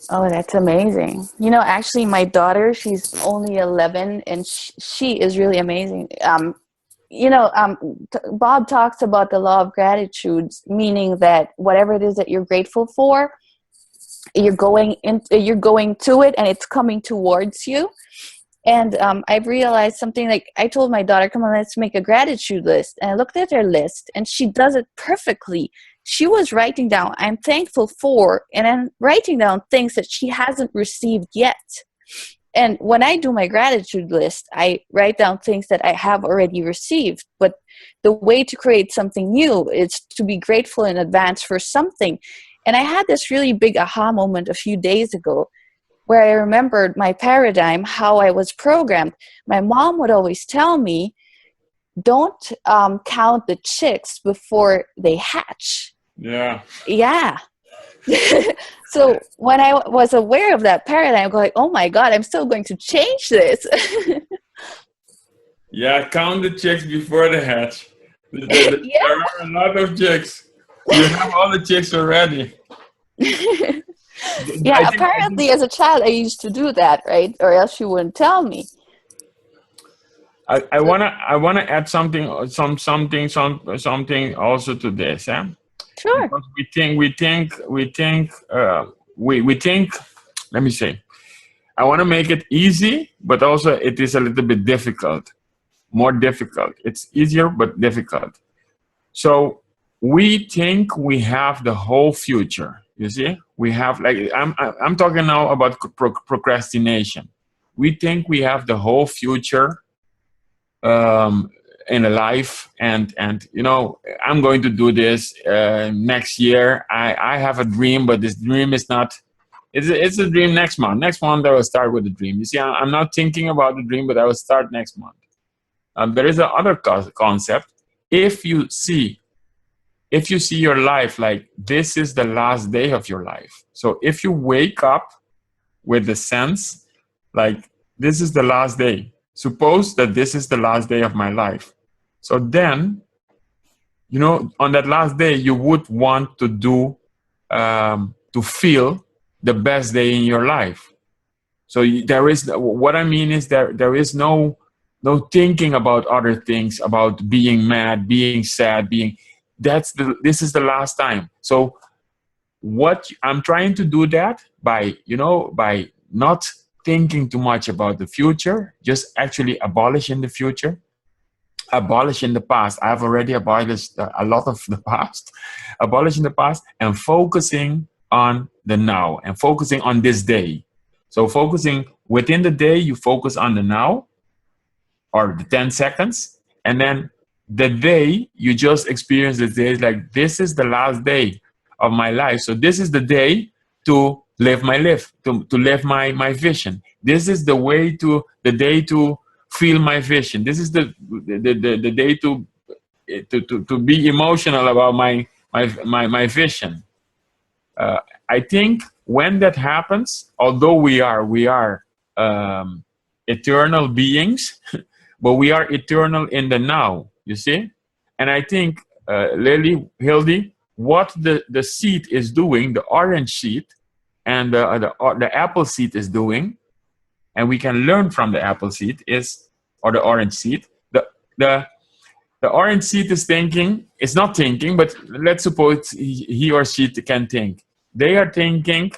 Oh, that's amazing. You know, actually, my daughter, she's only 11, and she is really amazing. You know, Bob talks about the law of gratitude, meaning that whatever it is that you're grateful for, you're going to it, and it's coming towards you. And I've realized something, like I told my daughter, come on, let's make a gratitude list. And I looked at her list, and she does it perfectly. She was writing down, I'm thankful for, and then writing down things that she hasn't received yet. And when I do my gratitude list, I write down things that I have already received. But the way to create something new is to be grateful in advance for something. And I had this really big aha moment a few days ago, where I remembered my paradigm, how I was programmed. My mom would always tell me, don't count the chicks before they hatch.
Yeah.
Yeah. So when I was aware of that paradigm, I'm going, oh my God, I'm still going to change this.
Yeah, count the chicks before the hatch.
Yeah.
There are a lot of chicks. You have all the chicks already.
Yeah, apparently as a child I used to do that, right? Or else you wouldn't tell me.
I wanna add something also to this, yeah.
Sure.
Because we think. Let me say, I want to make it easy, but also it is a little bit difficult, more difficult. It's easier but difficult. So we think we have the whole future. You see, we have, like, I'm talking now about procrastination. We think we have the whole future in a life, and you know, I'm going to do this next year. I have a dream, but this dream is not. It's a dream next month. Next month I will start with the dream. You see, I'm not thinking about the dream, but I will start next month. There is another concept. If you see your life like this is the last day of your life. So if you wake up with the sense like this is the last day, suppose that this is the last day of my life. So then, you know, on that last day, you would want to do, to feel the best day in your life. So there is, what I mean is there is no thinking about other things, about being mad, being sad, this is the last time. So what I'm trying to do that by not thinking too much about the future, just actually abolishing the future, abolishing the past. I've already abolished a lot of the past, abolishing the past and focusing on the now and focusing on this day. So focusing within the day, you focus on the now or the 10 seconds. And then the day, you just experience the day like this is the last day of my life. So this is the day to live my life, to live my vision. This is the day to feel my vision. This is the day to be emotional about my vision. I think when that happens, although we are eternal beings, but we are eternal in the now, you see? And I think, Hildy, what the seed is doing, the orange seed, and the apple seed is doing, and we can learn from the apple seed or the orange seed. The orange seed is thinking, it's not thinking, but let's suppose he or she can think. They are thinking,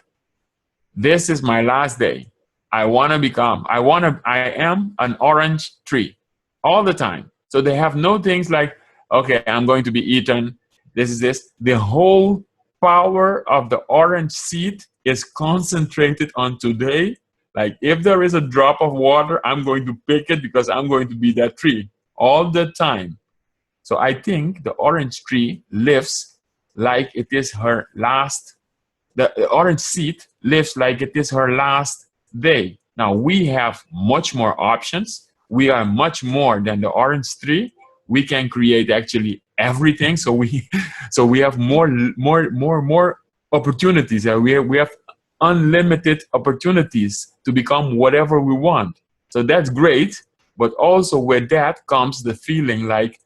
this is my last day. I am an orange tree all the time. So they have no things like, okay, I'm going to be eaten. This is this. The whole power of the orange seed is concentrated on today Like if there is a drop of water, I'm going to pick it because I'm going to be that tree all the time. So I think the orange tree lives like it is her last, the orange seed lives like it is her last day. Now we have much more options. We are much more than the orange tree. We can create actually everything. So we have more opportunities. We have unlimited opportunities to become whatever we want. So that's great. But also with that comes the feeling like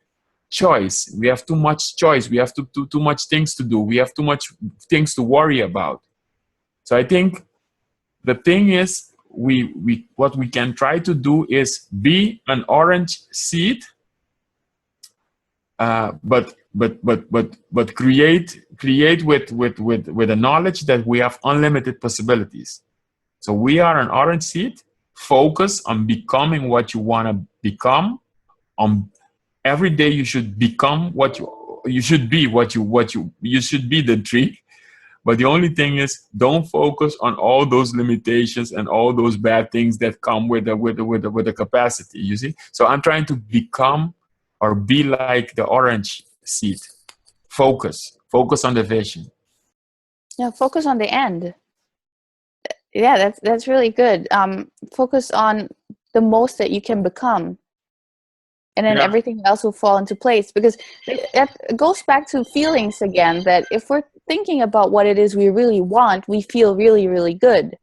choice. We have too much choice. We have too much things to do. We have too much things to worry about. So I think the thing is, what we can try to do is be an orange seed, but create with the knowledge that we have unlimited possibilities. So we are an orange seed. Focus on becoming what you want to become. Every day you should become what you should be. You should be the tree. But the only thing is, don't focus on all those limitations and all those bad things that come with the capacity. You see. So I'm trying to become or be like the orange seed. Focus on the vision.
Yeah, focus on the end. Yeah, that's really good. Focus on the most that you can become, and then everything else will fall into place. Because it goes back to feelings again. That if we're thinking about what it is we really want, we feel really, really good.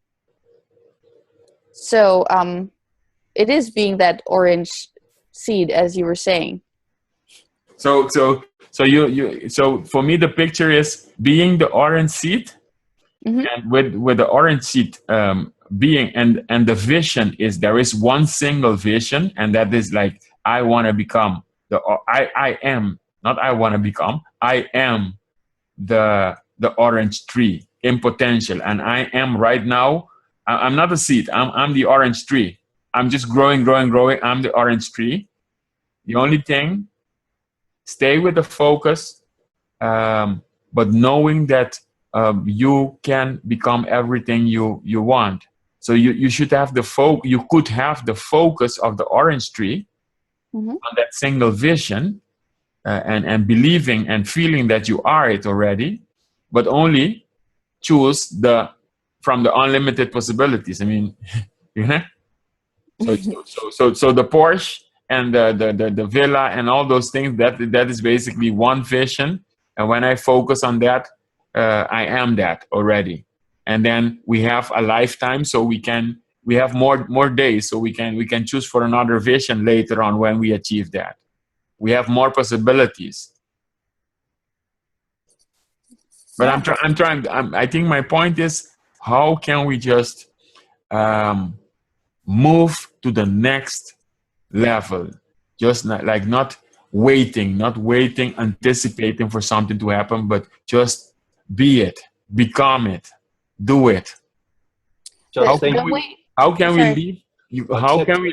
So it is being that orange seed, as you were saying.
So for me, the picture is being the orange seed. Mm-hmm. And with the orange seed being and the vision is, there is one single vision, and that is like, I want to become I am the orange tree in potential, and I am right now. I'm not a seed. I'm the orange tree. I'm just growing. I'm the orange tree. The only thing, stay with the focus, but knowing that you can become everything you want. So you should have you could have the focus of the orange tree, mm-hmm. on that single vision, and believing and feeling that you are it already, but only choose from the unlimited possibilities. I mean, you know. So the Porsche and the villa and all those things, that is basically one vision. And when I focus on that, I am that already. And then we have a lifetime, so we have more days, so we can choose for another vision later on when we achieve that. We have more possibilities. But I think my point is, how can we just move to the next level? Just not waiting, anticipating for something to happen, but just be it, become it, do it. How can we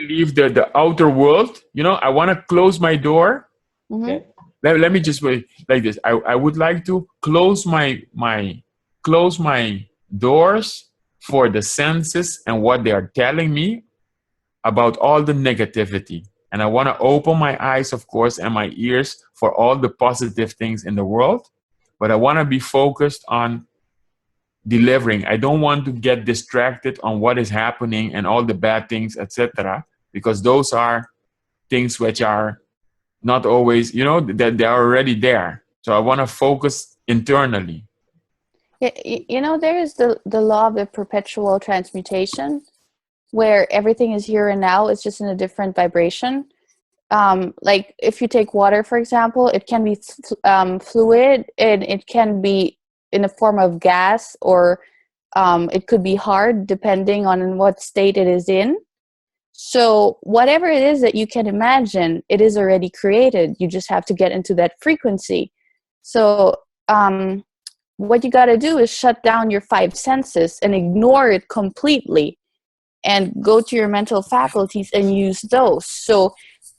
leave the outer world? You know, I want to close my door. Mm-hmm. Let me just wait like this. I would like to close my doors for the senses and what they are telling me about all the negativity. And I want to open my eyes, of course, and my ears for all the positive things in the world. But I want to be focused on delivering. I don't want to get distracted on what is happening and all the bad things, etc. Because those are things which are not always, that they are already there. So I want to focus internally.
Yeah, there is the law of the perpetual transmutation, where everything is here and now. It's just in a different vibration. Like if you take water, for example, it can be fluid, and it can be in a form of gas, or it could be hard, depending on what state it is in. So whatever it is that you can imagine, it is already created. You just have to get into that frequency. So what you got to do is shut down your 5 senses and ignore it completely, and go to your mental faculties and use those. So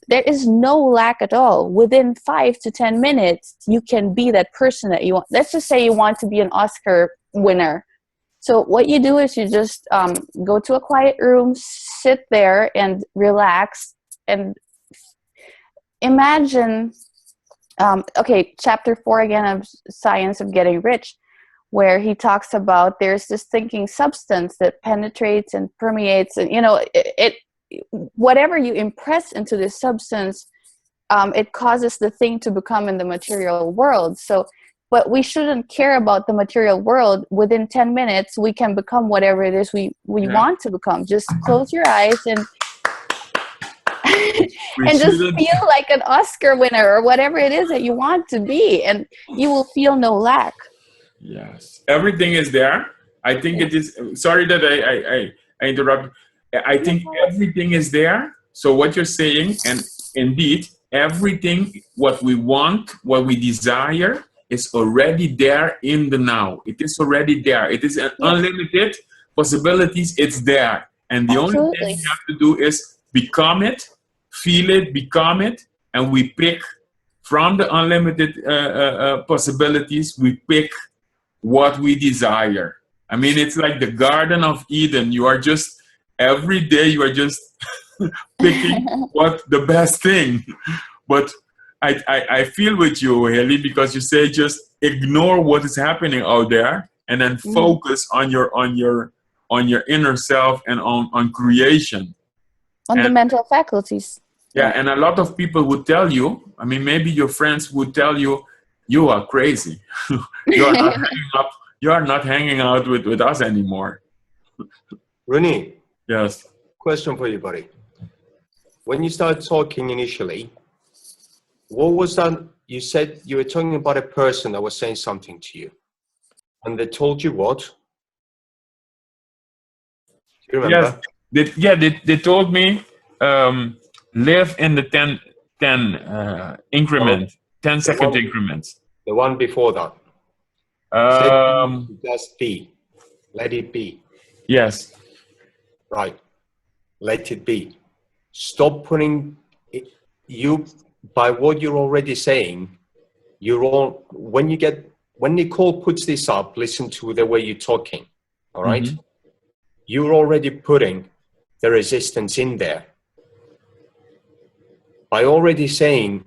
there is no lack at all. Within 5 to 10 minutes, you can be that person that you want. Let's just say you want to be an Oscar winner. So what you do is you just go to a quiet room, sit there and relax, and imagine, okay, chapter 4 again of Science of Getting Rich, where he talks about there's this thinking substance that penetrates and permeates, and it whatever you impress into this substance, it causes the thing to become in the material world. So, but we shouldn't care about the material world. Within 10 minutes, we can become whatever it is we want to become. Just close your eyes and and just feel like an Oscar winner or whatever it is that you want to be, and you will feel no lack.
Yes, everything is there. I think it is. Sorry that I interrupt. I think everything is there. So what you're saying, and indeed, everything what we want, what we desire, is already there in the now. It is already there. It is an unlimited possibilities. It's there, and the only thing we have to do is become it, feel it, become it, and we pick from the unlimited possibilities. We pick what we desire. I mean, it's like the Garden of Eden. You are just, every day you are just picking what the best thing. But I feel with you, Haley, because you say just ignore what is happening out there and then focus on your inner self and on creation.
On the mental faculties.
Yeah, and a lot of people would tell you, I mean, maybe your friends would tell you, you are crazy. You are not hanging out with us anymore.
Rooney.
Yes.
Question for you, buddy. When you started talking initially, what was that? You said you were talking about a person that was saying something to you. And they told you what? Do you remember?
Yes. They told me, live in the 10 increment, 10-second increments.
The one before that. Just be. Let it be.
Yes.
Right. Let it be. Stop putting you by what you're already saying. When Nicole puts this up, listen to the way you're talking. All right. Mm-hmm. You're already putting the resistance in there. By already saying,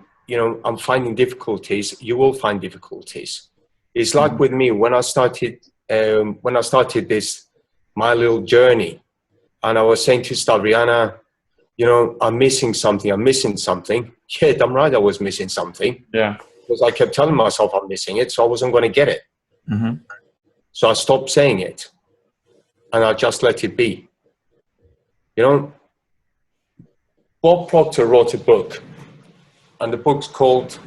I'm finding difficulties, you will find difficulties. It's like with me when I started this, my little journey, and I was saying to Stabriana, I'm missing something. Yeah, I'm right, I was missing something.
Yeah.
Because I kept telling myself I'm missing it, so I wasn't going to get it.
Mm-hmm.
So I stopped saying it, and I just let it be. Bob Proctor wrote a book, and the book's called,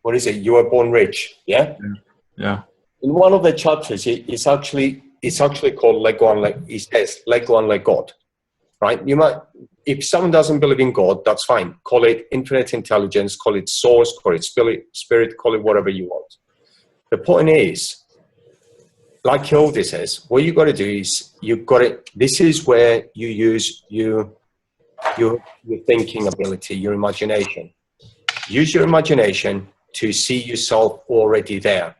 what is it? You Were Born Rich. Yeah.
Yeah.
In one of the chapters, it's actually called Let Go and Let. It says Let Go and Let God. Right? You might, if someone doesn't believe in God, that's fine. Call it infinite intelligence, call it source, call it spirit, call it whatever you want. The point is, like Hildy says, what you got to do is this is where you use your thinking ability, your imagination. Use your imagination to see yourself already there.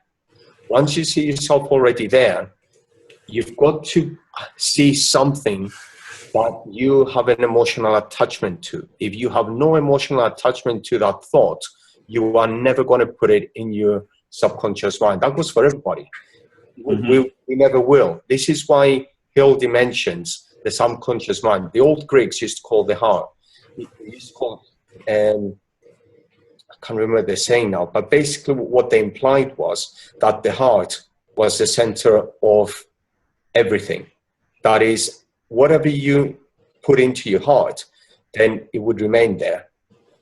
Once you see yourself already there, you've got to see something that you have an emotional attachment to. If you have no emotional attachment to that thought, you are never going to put it in your subconscious mind. That goes for everybody. Mm-hmm. We never will. This is why Hildy mentions the subconscious mind. The old Greeks used to call the heart. They used to call I can't remember the saying now, but basically what they implied was that the heart was the center of everything. That is, whatever you put into your heart, then it would remain there.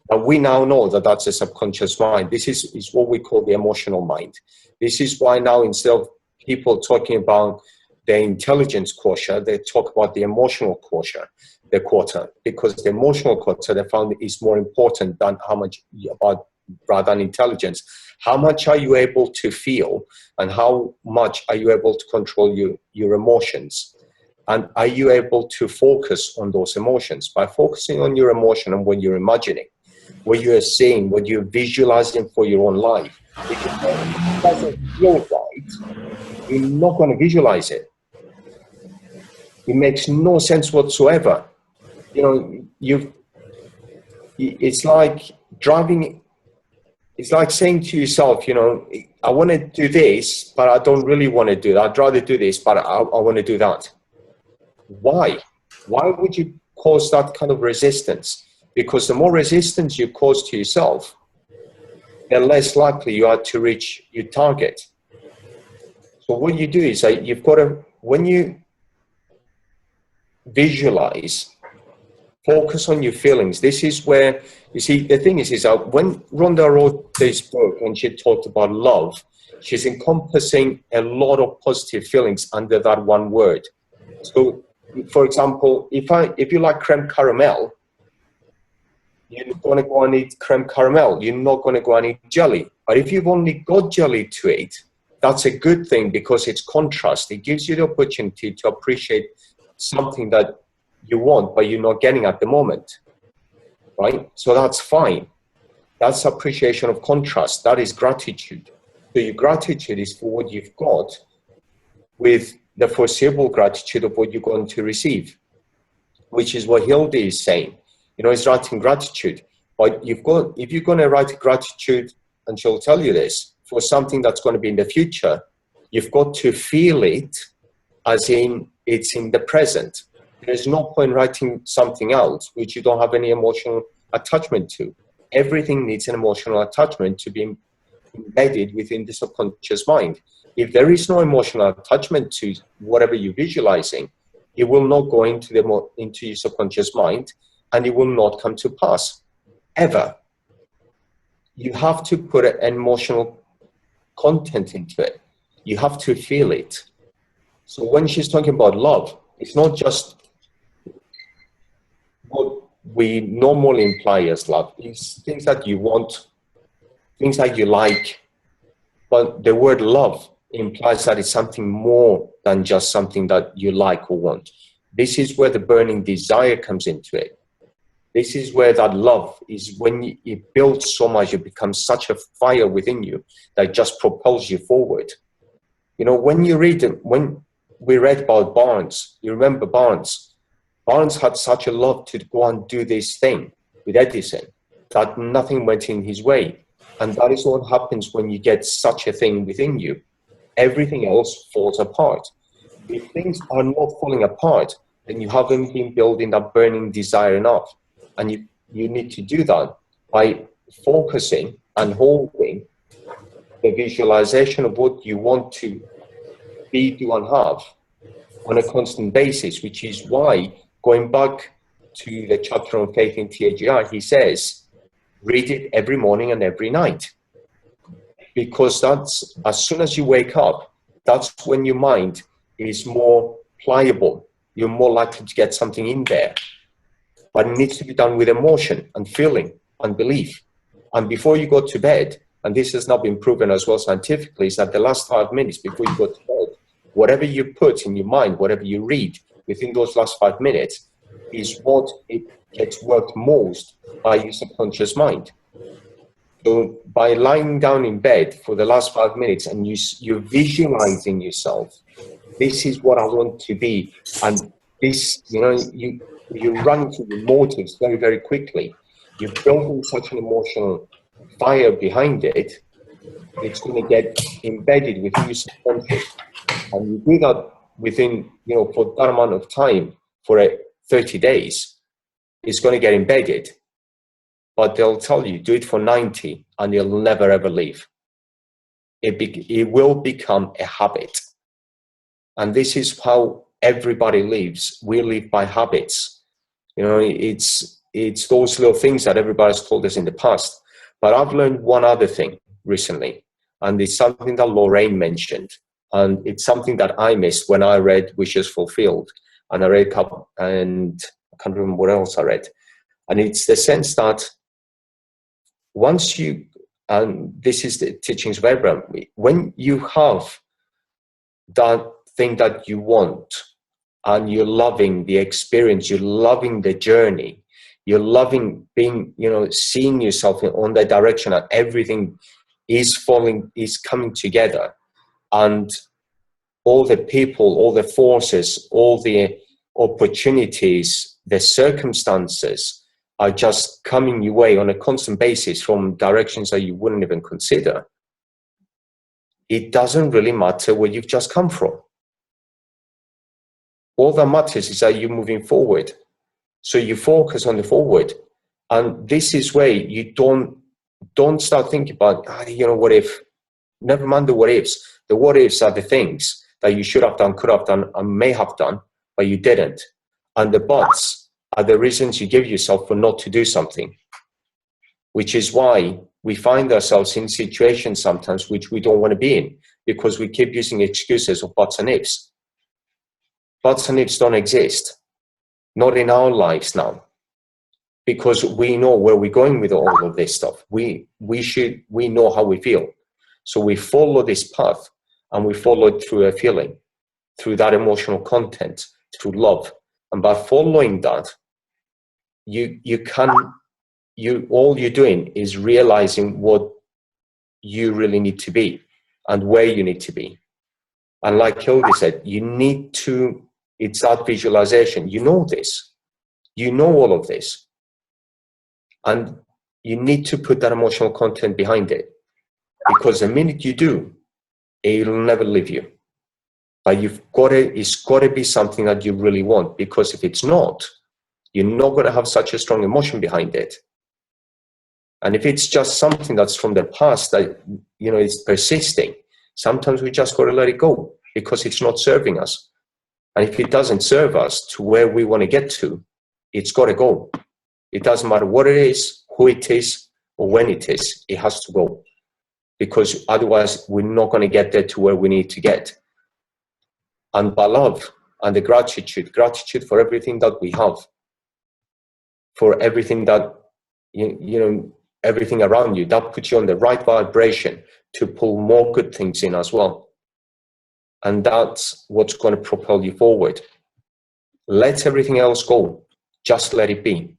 But we now know that that's a subconscious mind. This is what we call the emotional mind. This is why now, instead of people talking about the intelligence quotient, they talk about the emotional quotient, the quarter, because the emotional quarter they found is more important than rather than intelligence. How much are you able to feel, and how much are you able to control your emotions? And are you able to focus on those emotions? By focusing on your emotion and what you're imagining, what you're seeing, what you're visualizing for your own life, if it doesn't feel right, you're not going to visualize it. It makes no sense whatsoever. You know, it's like driving, it's like saying to yourself, you know, I want to do this, but I don't really want to do that. I'd rather do this, but I want to do that. Why? Why would you cause that kind of resistance? Because the more resistance you cause to yourself, the less likely you are to reach your target. So what you do is you've got to, when you visualize, focus on your feelings. This is where, you see, the thing is that when Rhonda wrote this book and she talked about love, she's encompassing a lot of positive feelings under that one word. So, for example, if you like creme caramel, you're going to go and eat creme caramel. You're not going to go and eat jelly. But if you've only got jelly to eat, that's a good thing because it's contrast. It gives you the opportunity to appreciate something that you want, but you're not getting at the moment, right? So that's fine. That's appreciation of contrast. That is gratitude. So your gratitude is for what you've got with the foreseeable gratitude of what you're going to receive, which is what Hildy is saying. You know, it's writing gratitude. But if you're going to write gratitude, and she'll tell you this, for something that's going to be in the future, you've got to feel it as in it's in the present. There's no point writing something else which you don't have any emotional attachment to. Everything needs an emotional attachment to be embedded within the subconscious mind. If there is no emotional attachment to whatever you're visualizing, it will not go into your subconscious mind, and it will not come to pass, ever. You have to put an emotional content into it. You have to feel it. So when she's talking about love, it's not just what we normally imply as love. It's things that you want, things that you like. But the word love implies that it's something more than just something that you like or want. This is where the burning desire comes into it. This is where that love is, when it builds so much, it becomes such a fire within you that just propels you forward. You know, when we read about Barnes, you remember Barnes? Barnes had such a love to go and do this thing with Edison that nothing went in his way. And that is what happens when you get such a thing within you. Everything else falls apart. If things are not falling apart, then you haven't been building that burning desire enough. And you need to do that by focusing and holding the visualization of what you want to be, do, and have on a constant basis, which is why, going back to the chapter on faith in TAGI, he says, read it every morning and every night. Because that's, as soon as you wake up, that's when your mind is more pliable. You're more likely to get something in there. But it needs to be done with emotion and feeling and belief. And before you go to bed, and this has not been proven as well scientifically, is that the last 5 minutes before you go to bed, whatever you put in your mind, whatever you read within those last 5 minutes is what it gets worked most by your subconscious mind. So by lying down in bed for the last 5 minutes and you're visualizing yourself, this is what I want to be. And this, you know, you run to your motives very, very quickly. You're building such an emotional fire behind it, it's going to get embedded within your subconscious. And you do that within, you know, for that amount of time, for 30 days, it's going to get embedded. But they'll tell you, do it for 90 and you'll never ever leave. It will become a habit. And this is how everybody lives. We live by habits. You know, it's those little things that everybody's told us in the past. But I've learned one other thing recently, and it's something that Lorraine mentioned. And it's something that I missed when I read Wishes Fulfilled. And I read a couple, and I can't remember what else I read. And it's the sense that once you, and this is the teachings of Abraham, when you have that thing that you want, and you're loving the experience, you're loving the journey, you're loving being, you know, seeing yourself on that direction, and everything is coming together. And all the people, all the forces, all the opportunities, the circumstances are just coming your way on a constant basis from directions that you wouldn't even consider, it doesn't really matter where you've just come from. All that matters is that you're moving forward. So you focus on the forward. And this is where you don't start thinking about, what if? Never mind the what ifs. The what ifs are the things that you should have done, could have done, and may have done, but you didn't. And the buts are the reasons you give yourself for not to do something, which is why we find ourselves in situations sometimes which we don't want to be in, because we keep using excuses of buts and ifs. Buts and ifs don't exist, not in our lives now, because we know where we're going with all of this stuff. We know how we feel. So we follow this path, and we follow it through a feeling, through that emotional content, through love. And by following that, all you're doing is realizing what you really need to be and where you need to be. And like Hildy said, it's that visualization. You know this. You know all of this. And you need to put that emotional content behind it. Because the minute you do, it'll never leave you. But it's got to be something that you really want. Because if it's not, you're not going to have such a strong emotion behind it. And if it's just something that's from the past that, is persisting, sometimes we just got to let it go because it's not serving us. And if it doesn't serve us to where we want to get to, it's got to go. It doesn't matter what it is, who it is, or when it is, it has to go. Because otherwise, we're not going to get there to where we need to get. And by love and the gratitude for everything that we have, for everything that, everything around you, that puts you on the right vibration to pull more good things in as well. And that's what's going to propel you forward. Let everything else go. Just let it be.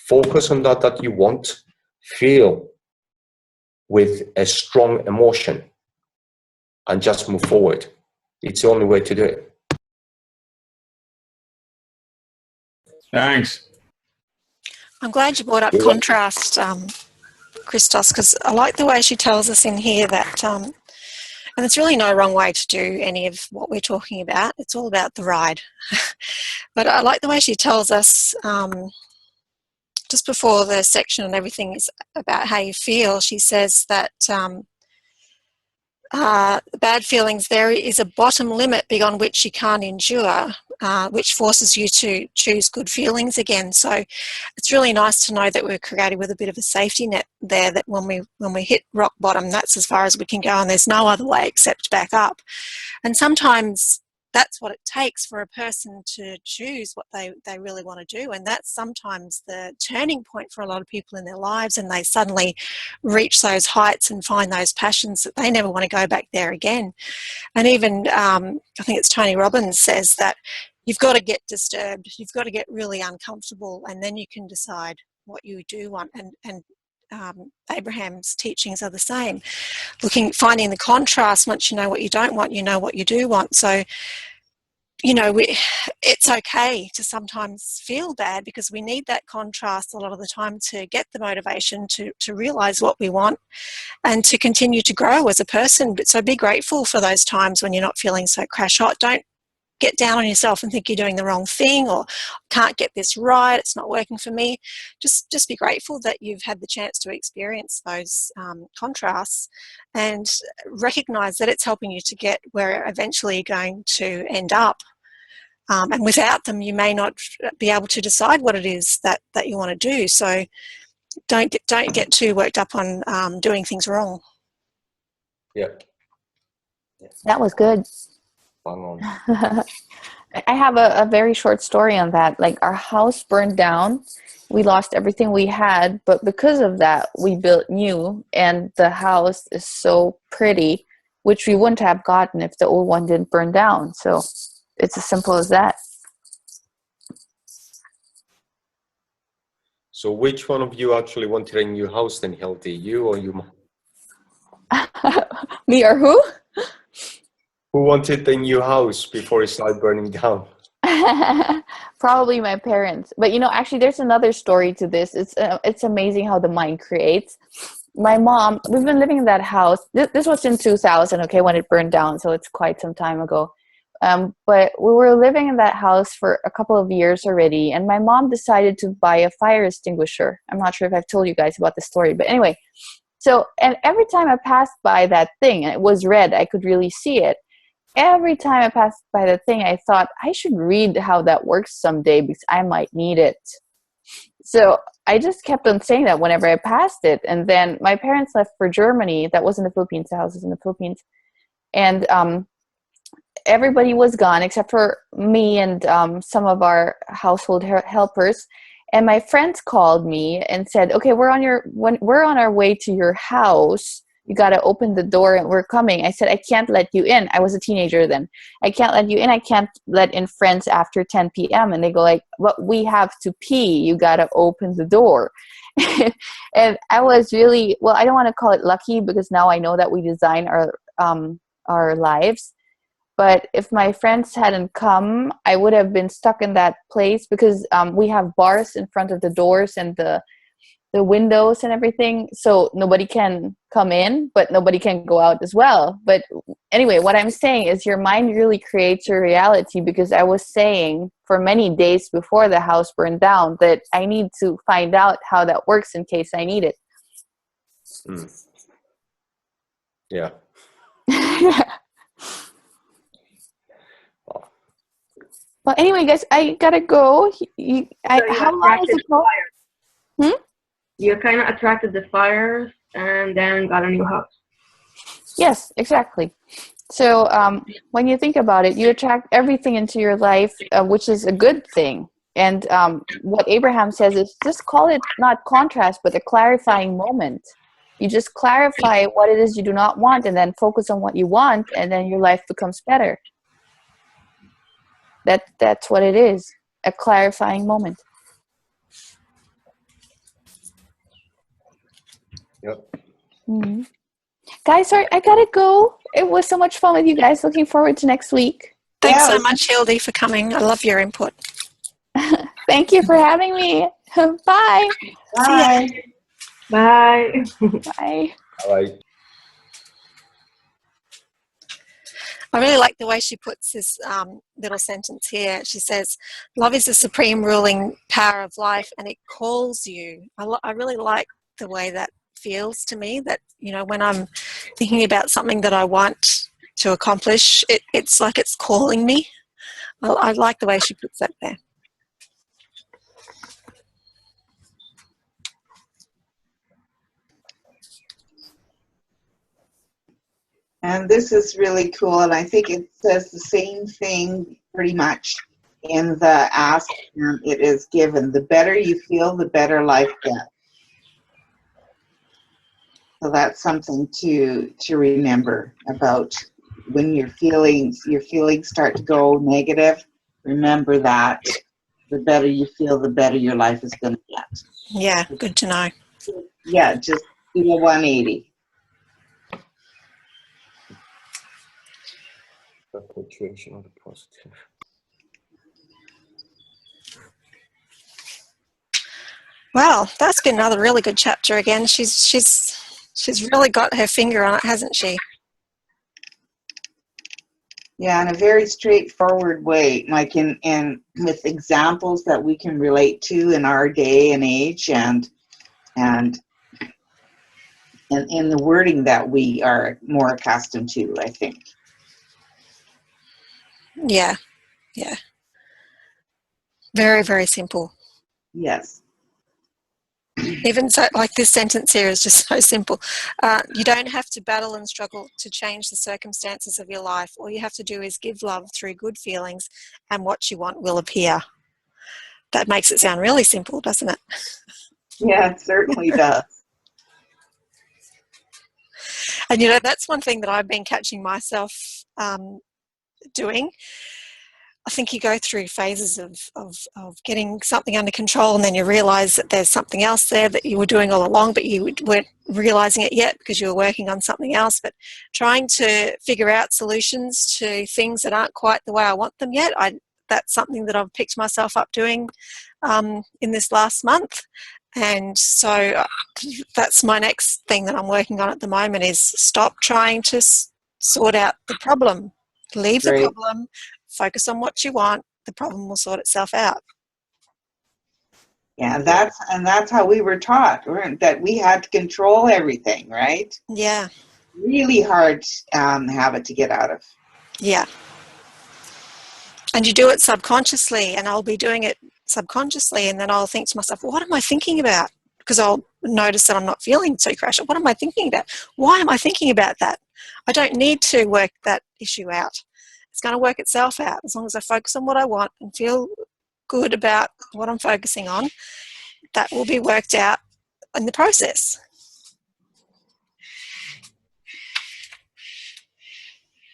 Focus on that you want. Feel with a strong emotion and just move forward. It's the only way to do it.
Thanks.
I'm glad you brought up contrast, Christos, because I like the way she tells us in here that, and there's really no wrong way to do any of what we're talking about. It's all about the ride. But I like the way she tells us, just before the section and everything is about how you feel, she says that bad feelings, there is a bottom limit beyond which you can't endure, which forces you to choose good feelings again. So it's really nice to know that we're created with a bit of a safety net there, that when we hit rock bottom, that's as far as we can go and there's no other way except back up. And sometimes that's what it takes for a person to choose what they really want to do. And that's sometimes the turning point for a lot of people in their lives, and they suddenly reach those heights and find those passions that they never want to go back there again. And even, I think it's Tony Robbins says that you've got to get disturbed, you've got to get really uncomfortable, and then you can decide what you do want. And Abraham's teachings are the same. Finding the contrast. Once you know what you don't want, you know what you do want. So, it's okay to sometimes feel bad, because we need that contrast a lot of the time to get the motivation to realize what we want and to continue to grow as a person. But so be grateful for those times when you're not feeling so crash hot. Don't get down on yourself and think you're doing the wrong thing, or can't get this right, it's not working for me. Just be grateful that you've had the chance to experience those contrasts, and recognize that it's helping you to get where eventually you're going to end up. And without them, you may not be able to decide what it is that you want to do. So don't get too worked up on doing things wrong.
Yeah.
That was good. I have a very short story on that. Like, our house burned down. We lost everything we had, but because of that, we built new, and the house is so pretty, which we wouldn't have gotten if the old one didn't burn down. So it's as simple as that.
So which one of you actually wanted a new house then, Hildy? You or your mom?
Me or who?
Who wanted the new house before it started burning down?
Probably my parents. But actually, there's another story to this. It's amazing how the mind creates. My mom, we've been living in that house. This was in 2000, okay, when it burned down, so it's quite some time ago. But we were living in that house for a couple of years already, and my mom decided to buy a fire extinguisher. I'm not sure if I've told you guys about the story, but anyway. So, and every time I passed by that thing, and it was red, I could really see it. Every time I passed by the thing, I thought I should read how that works someday because I might need it. So I just kept on saying that whenever I passed it. And then my parents left for Germany. That was in the Philippines. The house is in the Philippines. And everybody was gone except for me and some of our household helpers. And my friends called me and said, okay, we're on our way to your house. You got to open the door and we're coming. I said, I can't let you in. I was a teenager then. I can't let you in. I can't let in friends after 10 p.m. And they go like, well, we have to pee. You got to open the door. And I was really, well, I don't want to call it lucky because now I know that we design our lives. But if my friends hadn't come, I would have been stuck in that place because we have bars in front of the doors and the windows and everything. So nobody can come in, but nobody can go out as well. But anyway, what I'm saying is your mind really creates your reality, because I was saying for many days before the house burned down that I need to find out how that works in case I need it.
Yeah.
Well, anyway, guys, I gotta go. How long is the call?
You kind of attracted the fires and then got a new house.
Yes, exactly. So when you think about it, you attract everything into your life, which is a good thing. And what Abraham says is just call it not contrast, but a clarifying moment. You just clarify what it is you do not want and then focus on what you want, and then your life becomes better. That's what it is, a clarifying moment.
Yep.
Mm-hmm. Guys, sorry, I gotta go. It was so much fun with you guys. Looking forward to next week.
Thanks so much, Hildy, for coming. I love your input.
Thank you for having me. Bye.
Bye.
Bye.
Bye.
Bye.
I really like the way she puts this little sentence here. She says, love is the supreme ruling power of life and it calls you. I really like the way that feels to me, that, when I'm thinking about something that I want to accomplish, it's like it's calling me. I like the way she puts that there.
And this is really cool, and I think it says the same thing pretty much in the ask and it is given. The better you feel, the better life gets. So that's something to remember about when your feelings start to go negative. Remember that the better you feel, the better your life is going to get.
Yeah, good to know.
Yeah, just do a 180.
Perpetuation of the positive.
Wow, that's been another really good chapter again. She's really got her finger on it, hasn't she?
Yeah, in a very straightforward way, like in with examples that we can relate to in our day and age, and in the wording that we are more accustomed to, I think.
Yeah. Very, very simple.
Yes.
Even so, like this sentence here is just so simple. You don't have to battle and struggle to change the circumstances of your life. All you have to do is give love through good feelings and what you want will appear. That makes it sound really simple, doesn't it?
Yeah, it certainly does.
And, that's one thing that I've been catching myself doing. I think you go through phases of getting something under control, and then you realize that there's something else there that you were doing all along, but you weren't realizing it yet because you were working on something else. But trying to figure out solutions to things that aren't quite the way I want them yet, that's something that I've picked myself up doing in this last month. And so that's my next thing that I'm working on at the moment, is stop trying to sort out the problem. Leave the
Great.
problem, focus on what you want, the problem will sort itself out.
Yeah, that's how we were taught, that we had to control everything, right?
Yeah,
Really hard habit to get out of.
yeah. And you do it subconsciously, and I'll be doing it subconsciously, and then I'll think to myself, what am I thinking about? Because I'll notice that I'm not feeling so crashed. What am I thinking about? Why am I thinking about that? I don't need to work that issue out. It's going to work itself out as long as I focus on what I want and feel good about what I'm focusing on. That will be worked out in the process.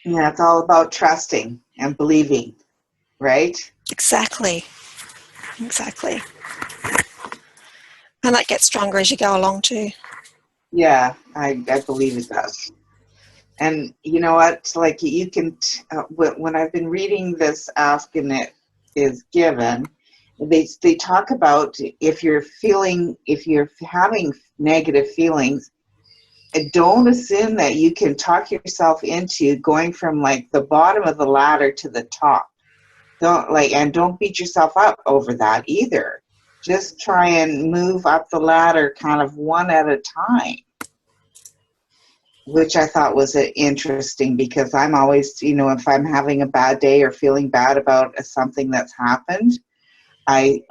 Yeah, it's all about trusting and believing, right?
Exactly. And that gets stronger as you go along too.
Yeah, I believe it does. And you know what? Like, you can, when I've been reading this Ask and It Is Given, they talk about if you're having negative feelings, don't assume that you can talk yourself into going from like the bottom of the ladder to the top. Don't beat yourself up over that either. Just try and move up the ladder kind of one at a time, which I thought was interesting, because I'm always, if I'm having a bad day or feeling bad about something that's happened, I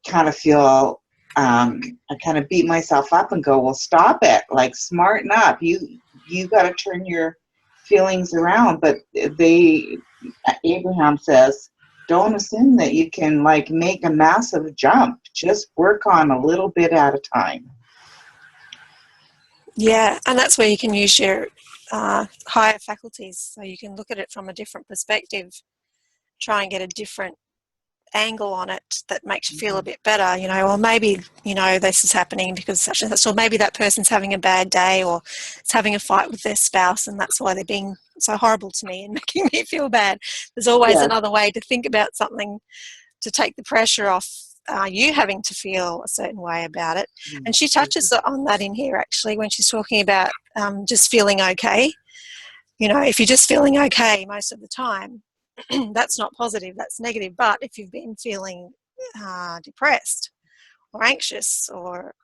kind of feel, I kind of beat myself up and go, well, stop it, like, smarten up. You got to turn your feelings around. But Abraham says, don't assume that you can like make a massive jump. Just work on a little bit at a time.
Yeah, and that's where you can use your higher faculties, so you can look at it from a different perspective, try and get a different angle on it that makes you feel a bit better. Or maybe, this is happening because such and such, or maybe that person's having a bad day or is having a fight with their spouse, and that's why they're being so horrible to me and making me feel bad. There's always another way to think about something to take the pressure off you having to feel a certain way about it. And she touches on that in here, actually, when she's talking about just feeling okay. If you're just feeling okay most of the time, that's not positive, that's negative. But if you've been feeling depressed or anxious or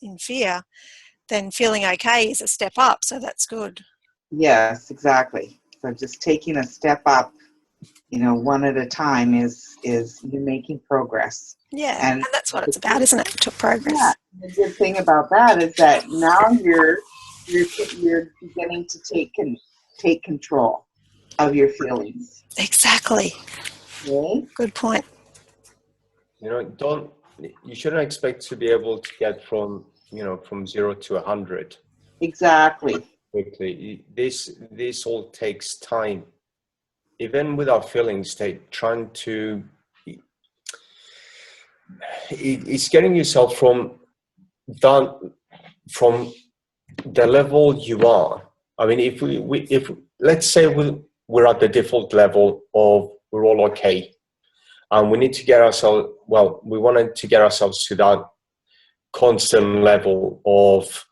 in fear, then feeling okay is a step up, so that's good.
Yes, exactly. So just taking a step up, one at a time is you're making progress.
Yeah, and that's what it's about, isn't it? To progress.
Yeah. The good thing about that is that now you're beginning to take control of your feelings.
Exactly.
Okay?
Good point.
You shouldn't expect to be able to get from 0 to 100
Exactly.
quickly. This all takes time. Even with our feelings, it's getting yourself from the level you are. I mean, if let's say we're at the default level of we're all okay, and we need to get ourselves, we wanted to get ourselves to that constant level of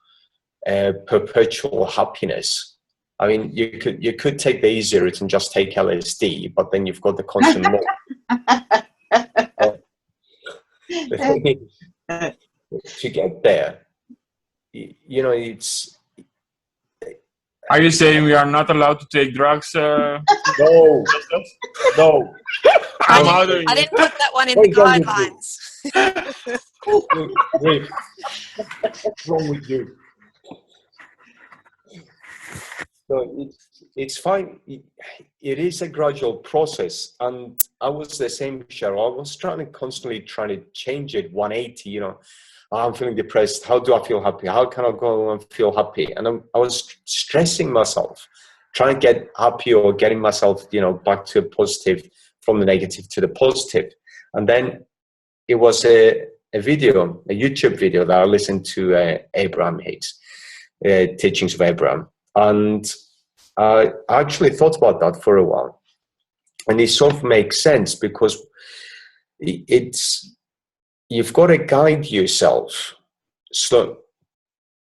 perpetual happiness. I mean, you could take the easy route and just take LSD, but then you've got the constant the thing is, to get there, it's.
Are you saying we are not allowed to take drugs?
No.
I didn't put that one in the guidelines.
What's wrong with you? So it's fine. It is a gradual process, and I was the same, Cheryl. I was constantly trying to change it 180. I'm feeling depressed. How do I feel happy? How can I go and feel happy? And I was stressing myself, trying to get happy or getting myself, back to a positive from the negative to the positive. And then it was a video, a YouTube video that I listened to Abraham Hicks, Teachings of Abraham. And I actually thought about that for a while. And it sort of makes sense because you've got to guide yourself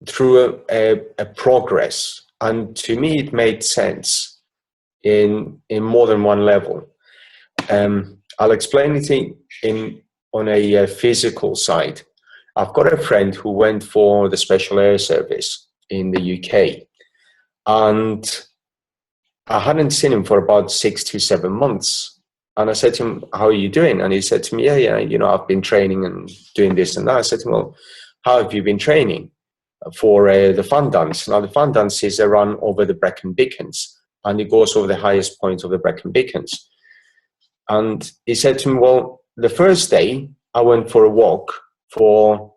through a progress. And to me, it made sense in more than one level. I'll explain it on a physical side. I've got a friend who went for the Special Air Service in the UK, and I hadn't seen him for about 6 to 7 months. And I said to him, "How are you doing?" And he said to me, yeah, I've been training and doing this and that. I said to him, "Well, how have you been training?" For the fun dance. Now, the fun dance is a run over the Brecon Beacons, and it goes over the highest point of the Brecon Beacons. And he said to me, "Well, the first day I went for a walk for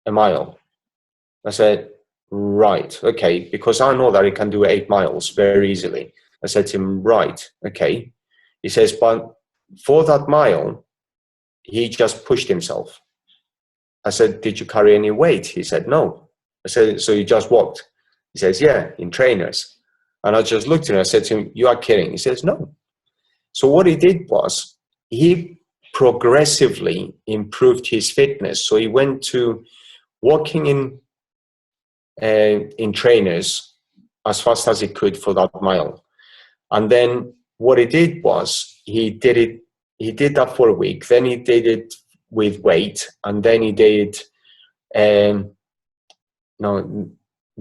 a mile." I said, "Right, okay," because I know that he can do 8 miles very easily. I said to him, "Right, okay." He says, "But for that mile, he just pushed himself." I said, "Did you carry any weight?" He said, "No." I said, "So you just walked?" He says, "Yeah, in trainers." And I just looked at him. I said to him, "You are kidding." He says, "No." So what he did was he progressively improved his fitness. So he went to walking in trainers as fast as he could for that mile. And then what he did was he did that for a week. Then he did it with weight, and then he did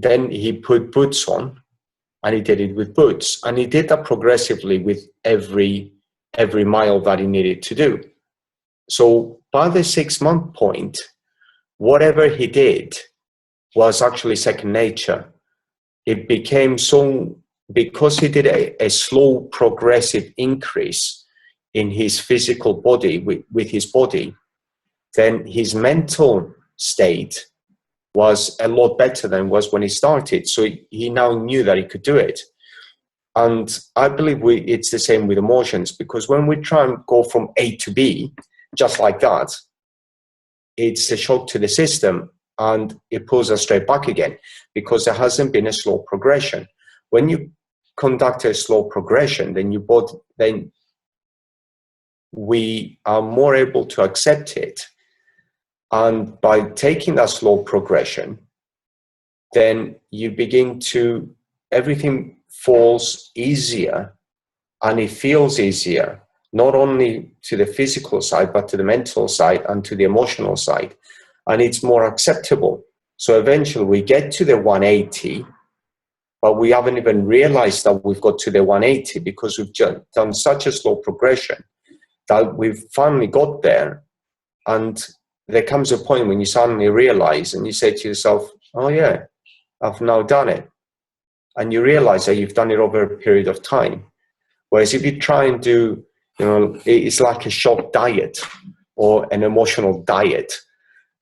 then he put boots on, and he did it with boots, and he did that progressively with every mile that he needed to do. So by the 6-month point, whatever he did was actually second nature. It became so, because he did a slow progressive increase in his physical body with his body, then his mental state was a lot better than was when he started. So he now knew that he could do it. And I believe it's the same with emotions, because when we try and go from A to B, just like that, it's a shock to the system and it pulls us straight back again, because there hasn't been a slow progression. When you conduct a slow progression, then we are more able to accept it. And by taking that slow progression, then you begin to, everything falls easier and it feels easier, not only to the physical side, but to the mental side and to the emotional side. And it's more acceptable. So eventually we get to the 180, but we haven't even realized that we've got to the 180 because we've just done such a slow progression that we've finally got there. And there comes a point when you suddenly realize and you say to yourself, "Oh yeah, I've now done it." And you realize that you've done it over a period of time. Whereas if you try and do, it's like a short diet or an emotional diet.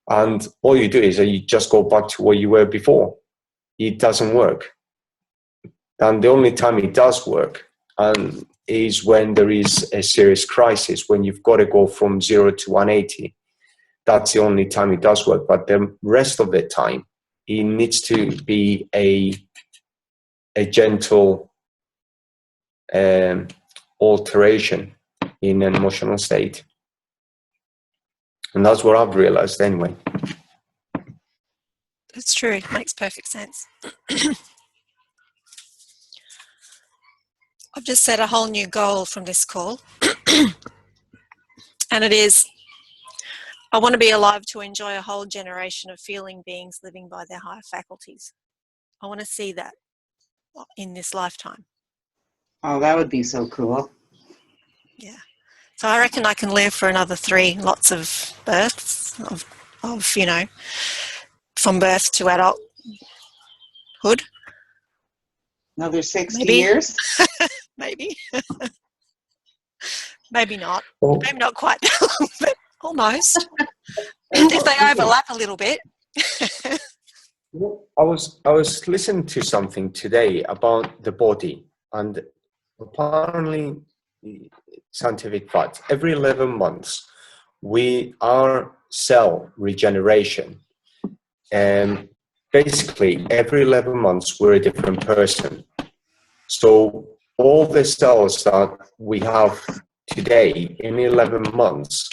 And all you do is that you just go back to where you were before. It doesn't work. And the only time it does work is when there is a serious crisis, when you've got to go from 0 to 180. That's the only time it does work. But the rest of the time, it needs to be a gentle alteration in an emotional state. And that's what I've realized anyway.
That's true. It makes perfect sense. I've just set a whole new goal from this call. And it is, I want to be alive to enjoy a whole generation of feeling beings living by their higher faculties. I want to see that in this lifetime.
Oh, that would be so cool.
Yeah. So I reckon I can live for another 3 lots of births of from birth to adulthood.
Another 60
Maybe.
years?
Maybe. Maybe not.
Well,
Maybe not quite that long, but almost. If they overlap a little bit.
I was listening to something today about the body, and apparently scientific fact. Every 11 months, our cell regeneration, and basically every 11 months, we're a different person. So all the cells that we have today in 11 months,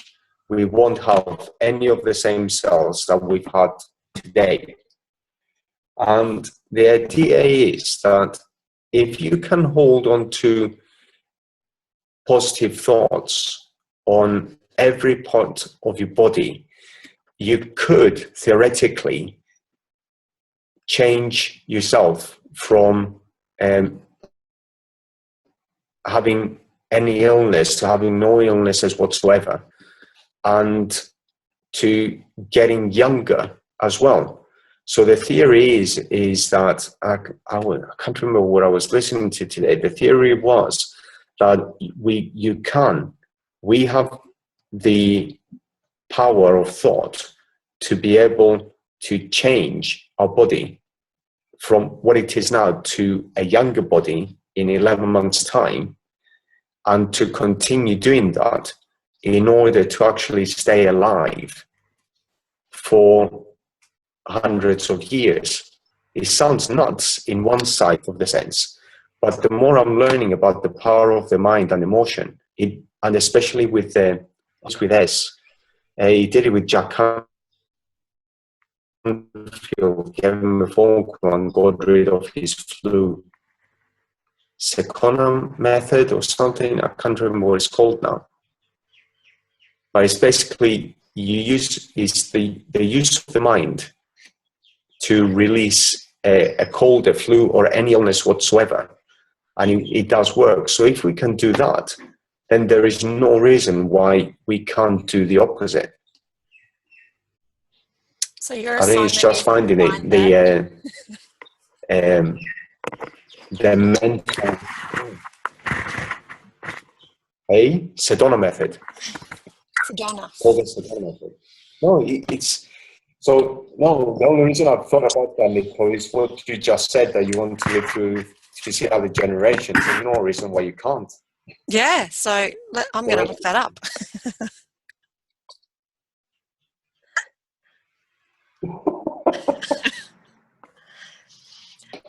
we won't have any of the same cells that we've had today. And the idea is that if you can hold on to positive thoughts on every part of your body, you could theoretically change yourself from having any illness to having no illnesses whatsoever, and to getting younger as well. So the theory is that, I can't remember what I was listening to today. The theory was that we have the power of thought to be able to change our body from what it is now to a younger body in 11 months' time, and to continue doing that in order to actually stay alive for hundreds of years. It sounds nuts in one side of the sense, but the more I'm learning about the power of the mind and emotion, and especially with S, he did it with Jack Canfield, gave him a phone call and got rid of his flu. Sekona method or something, I can't remember what it's called now. But it's basically the use of the mind to release a cold, a flu, or any illness whatsoever. And it does work. So if we can do that, then there is no reason why we can't do the opposite.
So your
I think it's just finding the mental Sedona method.
Sedona.
Called the Sedona method. No, the only reason I've thought about that, Nico, is what you just said, that you want to live through to see other generations. There's no reason why you can't.
Yeah, so I'm going to look that up.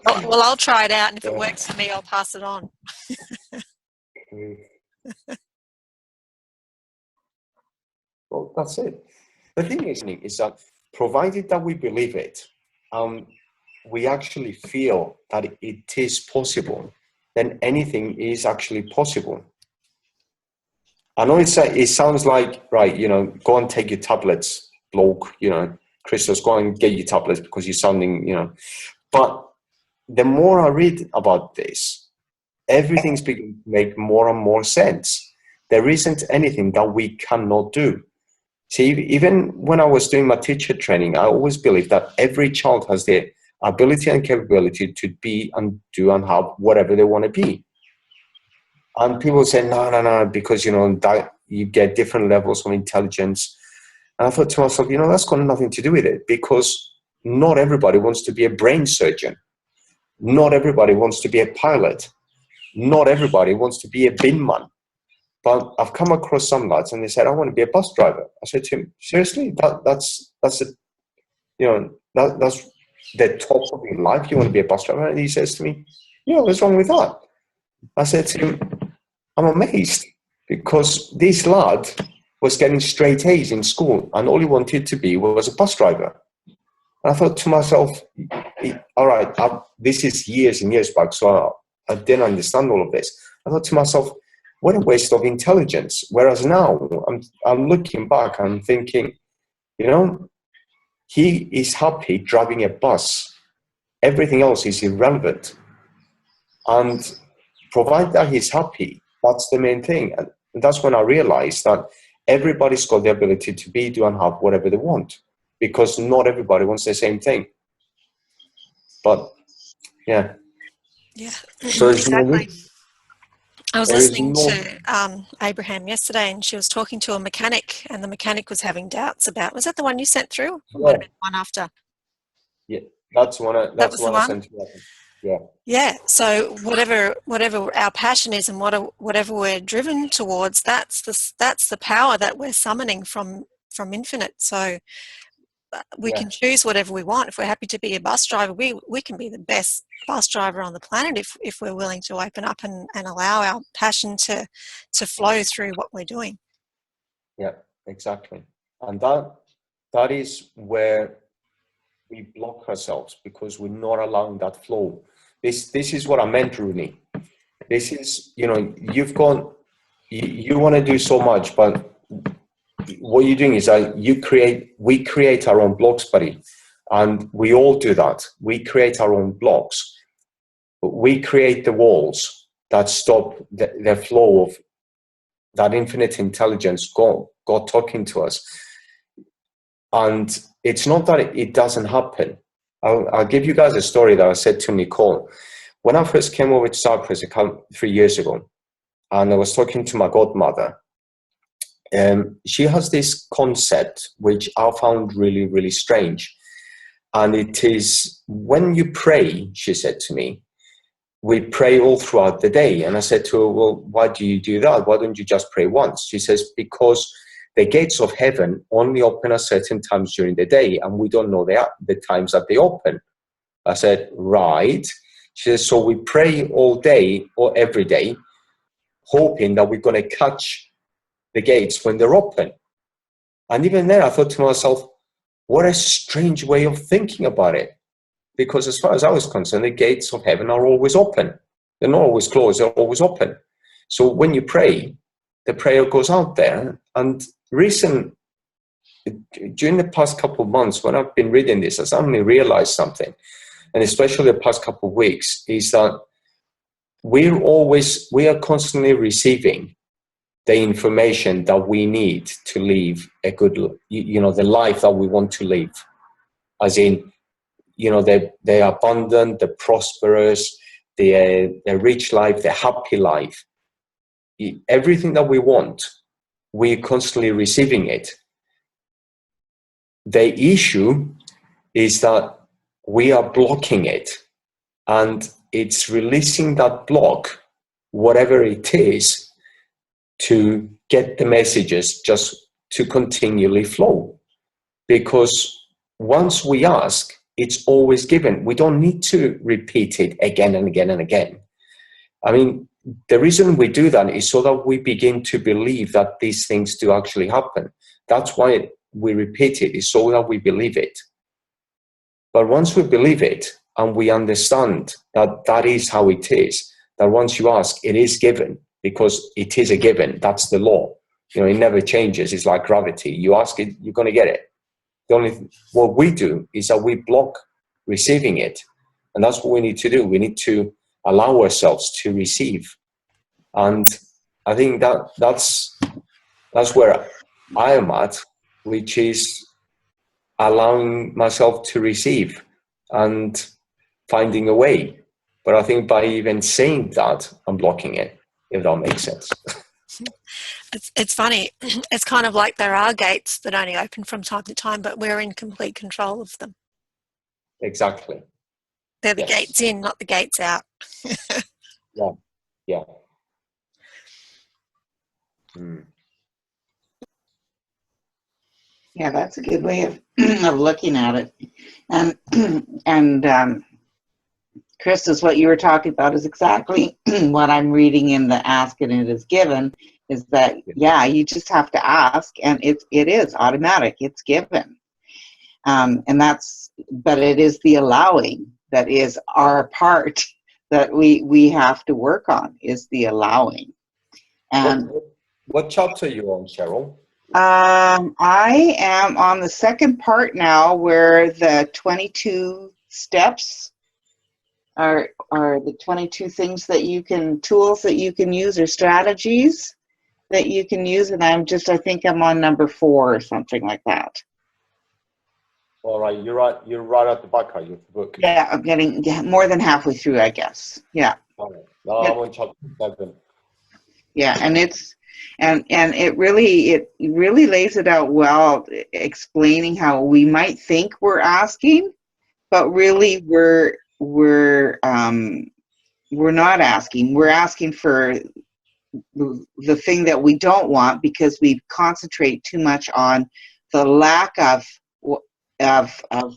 Well, I'll try it out, and if it works for me, I'll pass it on.
Well, that's it. The thing is that provided that we believe it, we actually feel that it is possible, then anything is actually possible. I know it sounds like, right, go and take your tablets, bloke, Christos, go and get your tablets because you're sounding, but the more I read about this, everything's beginning to make more and more sense. There isn't anything that we cannot do. See, even when I was doing my teacher training, I always believed that every child has the ability and capability to be and do and have whatever they want to be. And people say, no, because, that you get different levels of intelligence. And I thought to myself, that's got nothing to do with it, because not everybody wants to be a brain surgeon. Not everybody wants to be a pilot. Not everybody wants to be a bin man. But I've come across some lads and they said, I want to be a bus driver. I said to him, seriously? That's the top of your life? You want to be a bus driver? And he says to me, yeah, what's wrong with that? I said to him, I'm amazed, because this lad was getting straight A's in school and all he wanted to be was a bus driver. And I thought to myself, all right, this is years and years back, so I didn't understand all of this. I thought to myself, what a waste of intelligence. Whereas now, I'm looking back, I'm thinking, he is happy driving a bus. Everything else is irrelevant. And provided that he's happy, that's the main thing. And that's when I realized that everybody's got the ability to be, do, and have whatever they want, because not everybody wants the same thing. But, yeah.
Yeah,
so
exactly. I was listening to Abraham yesterday, and she was talking to a mechanic, and the mechanic was having doubts about, was that the one you sent through? Or might have been the one after?
Yeah, that's the one I sent you.
Yeah. So whatever our passion is and whatever we're driven towards, that's the power that we're summoning from infinite. So we can choose whatever we want. If we're happy to be a bus driver, we can be the best bus driver on the planet if we're willing to open up and allow our passion to flow through what we're doing.
Yeah, exactly. And that is where we block ourselves, because we're not allowing that flow. This is what I meant, Rooney. This is, you know, you want to do so much, but what you're doing is we create our own blocks, buddy. And we all do that. We create our own blocks. We create the walls that stop the flow of that infinite intelligence, God talking to us. And it's not that it doesn't happen. I'll give you guys a story that I said to Nicole. When I first came over to Cyprus 3 years ago, and I was talking to my godmother, she has this concept which I found really, really strange. And it is, when you pray, she said to me, we pray all throughout the day. And I said to her, well, why do you do that? Why don't you just pray once? She says, because the gates of heaven only open at certain times during the day, and we don't know the times that they open. I said, right. She says, so we pray all day or every day, hoping that we're going to catch the gates when they're open. And even then, I thought to myself, what a strange way of thinking about it. Because as far as I was concerned, the gates of heaven are always open. They're not always closed, they're always open. So when you pray, the prayer goes out there. And during the past couple of months, when I've been reading this, I suddenly realized something, and especially the past couple of weeks, is that we are constantly receiving the information that we need to live a good, the life that we want to live. As in, the abundant, the prosperous, the rich life, the happy life. Everything that we want, we're constantly receiving it. The issue is that we are blocking it, and it's releasing that block, whatever it is, to get the messages just to continually flow. Because once we ask, it's always given. We don't need to repeat it again and again and again. I mean, the reason we do that is so that we begin to believe that these things do actually happen. That's why we repeat it, is so that we believe it. But once we believe it and we understand that that is how it is, that once you ask, it is given, because it is a given. That's the law. It never changes. It's like gravity. You ask it, you're going to get it. What we do is that we block receiving it. And that's what we need to do. We need to allow ourselves to receive. And I think that's where I am at, which is allowing myself to receive and finding a way. But I think by even saying that, I'm blocking it, if that makes sense.
It's funny. It's kind of like there are gates that only open from time to time, but we're in complete control of them.
Exactly.
They're the gates in, not the gates out.
Yeah.
Yeah, that's a good way of looking at it. And Chris, what you were talking about is exactly what I'm reading in the Ask and It Is Given, is that, you just have to ask, and it is automatic. It's given. But it is the allowing that is our part that we have to work on, is the allowing. And
what chapter are you on, Cheryl?
I am on the second part now, where the 22 steps are the 22 things tools that you can use, or strategies that you can use. And I think I'm on number 4 or something like that.
All right, you're right at the back, are you, of the book?
Yeah, I'm getting more than halfway through, I guess. Yeah.
All right. No, I'm on chapter 7.
Yeah, and it really lays it out well, explaining how we might think we're asking, but really we're we're not asking. We're asking for the thing that we don't want because we concentrate too much on the lack of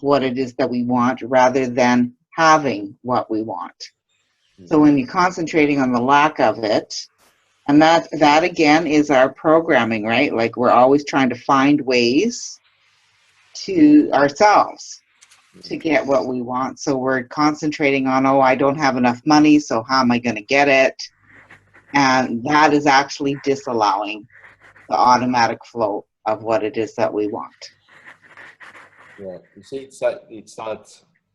what it is that we want rather than having what we want. So when you're concentrating on the lack of it, and that again is our programming, right? Like we're always trying to find ways to ourselves to get what we want. So we're concentrating on, oh, I don't have enough money, so how am I going to get it? And that is actually disallowing the automatic flow of what it is that we want.
Yeah, you see,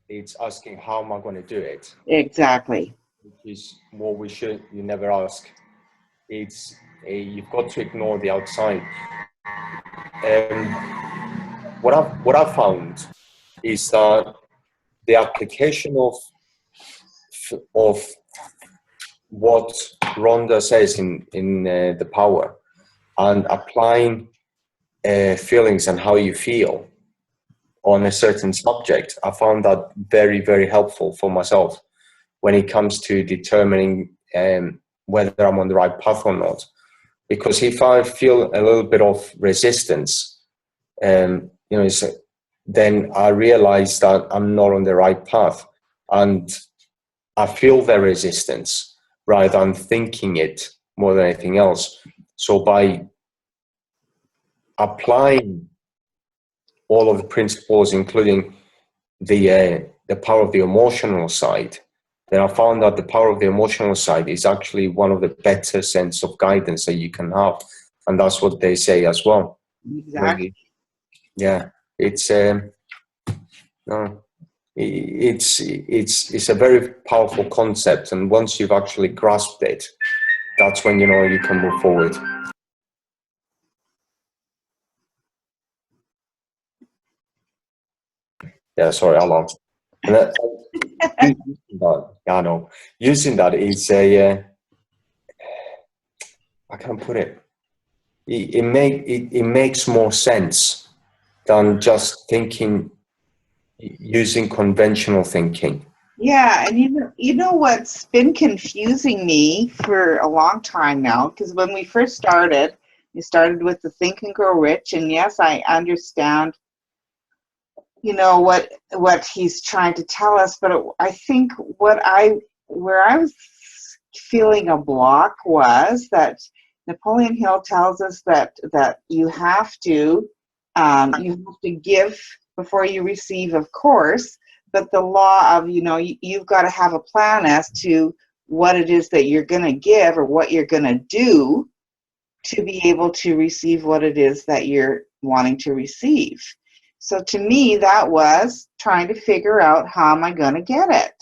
it's asking how am I going to do it,
Exactly.
which is what you never ask. It's you've got to ignore the outside. What I've found is that the application of what Rhonda says in the power, and applying feelings and how you feel on a certain subject, I found that very, very helpful for myself when it comes to determining whether I'm on the right path or not. Because if I feel a little bit of resistance, then I realize that I'm not on the right path, and I feel the resistance rather than thinking it more than anything else. So by applying all of the principles, including the power of the emotional side, then I found that the power of the emotional side is actually one of the better sense of guidance that you can have, and that's what they say as well.
Exactly.
Yeah, it's no, it's a very powerful concept, and once you've actually grasped it, that's when you know you can move forward. Yeah, sorry, how long? I know. Using that is a I can't put it. It makes more sense than just thinking using conventional thinking.
Yeah, and you know what's been confusing me for a long time now, because when we first started, we started with the Think and Grow Rich, and yes, I understand, what he's trying to tell us, but I think where I was feeling a block was that Napoleon Hill tells us that you have to give before you receive, of course, but the law of you've got to have a plan as to what it is that you're going to give or what you're going to do to be able to receive what it is that you're wanting to receive. So to me, that was trying to figure out, how am I going to get it?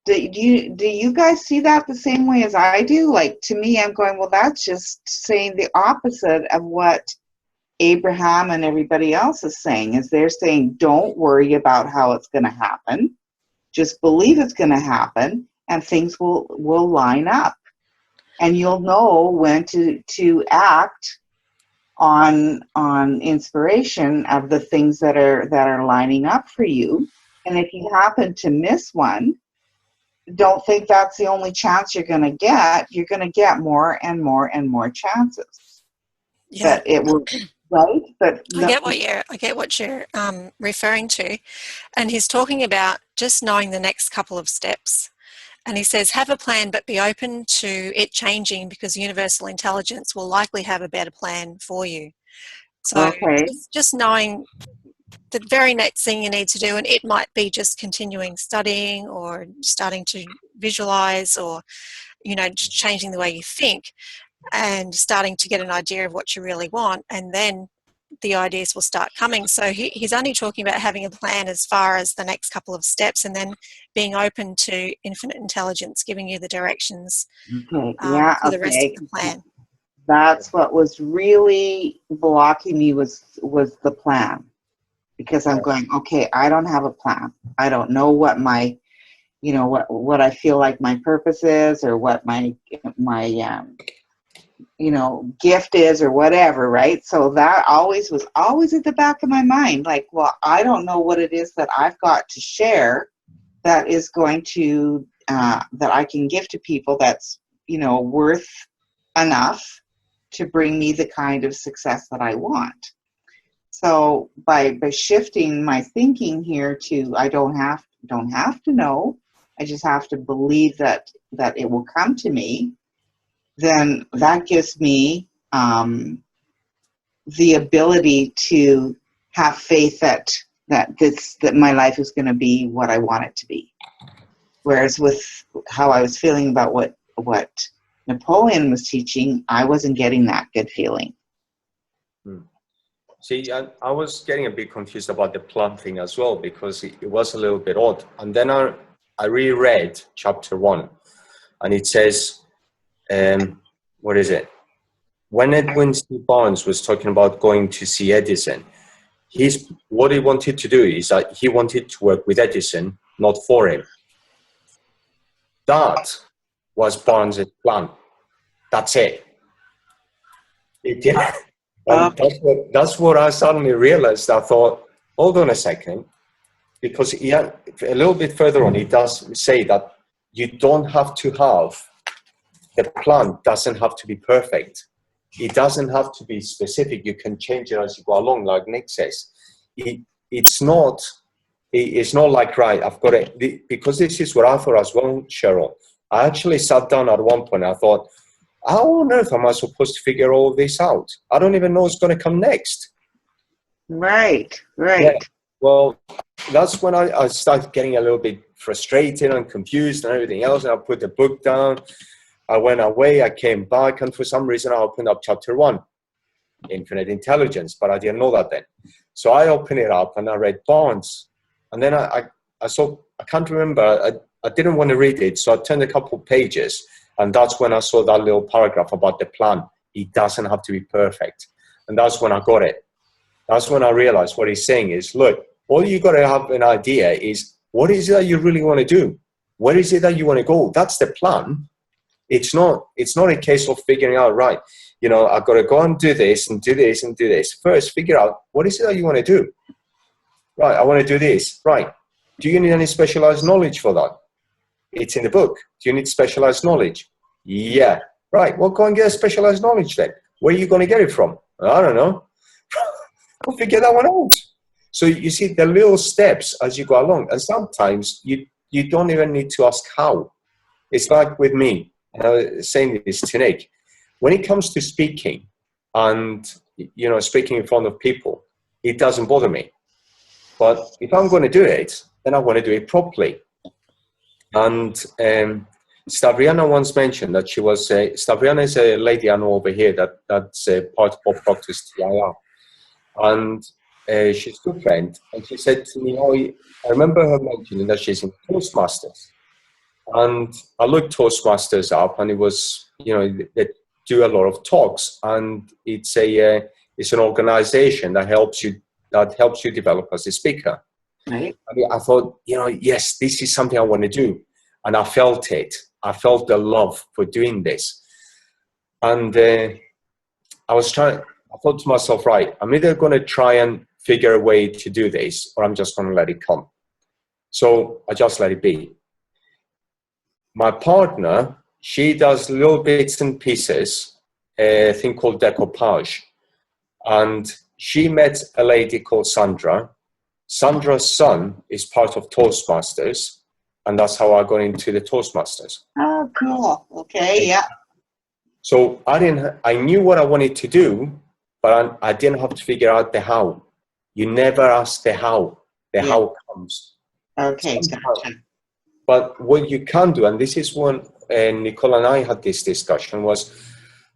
Do you guys see that the same way as I do? Like, to me, I'm going, well, that's just saying the opposite of what Abraham and everybody else is saying. Is they're saying, don't worry about how it's going to happen. Just believe it's going to happen, and things will line up. And you'll know when to act on inspiration of the things that are lining up for you. And if you happen to miss one, don't think that's the only chance you're going to get. You're going to get more and more and more chances.
Yeah.
But it will, right? But
I get what you're referring to, and he's talking about just knowing the next couple of steps. And he says, have a plan, but be open to it changing, because universal intelligence will likely have a better plan for you. So
okay.
just knowing the very next thing you need to do, and it might be just continuing studying or starting to visualize, or just changing the way you think and starting to get an idea of what you really want, and then the ideas will start coming. So he's only talking about having a plan as far as the next couple of steps, and then being open to infinite intelligence giving you the directions
Okay.
for the rest of the plan.
That's what was really blocking me was the plan. Because I'm going, okay, I don't have a plan. I don't know what my, what I feel like my purpose is, or what my gift is, or whatever, right? So that was always at the back of my mind. Like, well, I don't know what it is that I've got to share that is going to, that I can give to people that's, you know, worth enough to bring me the kind of success that I want. So by shifting my thinking here to I don't have to know, I just have to believe that it will come to me, then that gives me the ability to have faith that my life is going to be what I want it to be. Whereas with how I was feeling about what Napoleon was teaching, I wasn't getting that good feeling.
See, I was getting a bit confused about the plan thing as well, because it was a little bit odd. And then I reread chapter 1, and it says, what is it? When Edwin C. Barnes was talking about going to see Edison, what he wanted to do is that he wanted to work with Edison, not for him. That was Barnes' plan. That's it. And that's what I suddenly realized. I thought, hold on a second, because a little bit further on, he does say that you don't have to have, the plan doesn't have to be perfect. It doesn't have to be specific. You can change it as you go along, like Nick says. It's not like, right, I've got it, because this is what I thought as well, Cheryl. I actually sat down at one point, I thought, how on earth am I supposed to figure all this out? I don't even know what's going to come next.
Right.
Yeah. Well, that's when I started getting a little bit frustrated and confused and everything else. And I put the book down. I went away. I came back. And for some reason, I opened up chapter 1, Infinite Intelligence. But I didn't know that then. So I opened it up and I read Barnes. And then I saw, I can't remember. I didn't want to read it. So I turned a couple of pages. And that's when I saw that little paragraph about the plan. It doesn't have to be perfect. And that's when I got it. That's when I realized what he's saying is, look, all you got to have an idea is, what is it that you really want to do? Where is it that you want to go? That's the plan. It's not a case of figuring out, right, you know, I've got to go and do this and do this and do this. First, figure out, what is it that you want to do? Right, I want to do this. Right. Do you need any specialized knowledge for that? It's in the book. Do you need specialized knowledge? Yeah. Right. Well, go and get specialized knowledge then. Where are you going to get it from? I don't know. Go figure that one out. So you see the little steps as you go along. And sometimes you don't even need to ask how. It's like with me, and I was saying this to Nick. When it comes to speaking and, you know, speaking in front of people, it doesn't bother me. But if I'm going to do it, then I want to do it properly. And Stavriana once mentioned that she was Stavriana is a lady I know over here that's part of Bob Proctor's TIR, and she's a good friend. And she said to me, "Oh, I remember her mentioning that she's in Toastmasters." And I looked Toastmasters up, and it was, you know, they do a lot of talks, and it's an organization that helps you develop as a speaker.
Right.
I mean, I thought, you know, yes, this is something I want to do. And I felt it. I felt the love for doing this. And I thought to myself, right, I'm either going to try and figure a way to do this, or I'm just going to let it come. So I just let it be. My partner, she does little bits and pieces, a thing called decoupage. And she met a lady called Sandra. Sandra's son is part of Toastmasters, and that's how I got into the Toastmasters.
Oh, cool. Okay, yeah.
So I knew what I wanted to do, but I didn't have to figure out the how. You never ask the how. The how comes.
Okay, gotcha.
But what you can do, and this is when Nicole and I had this discussion, was,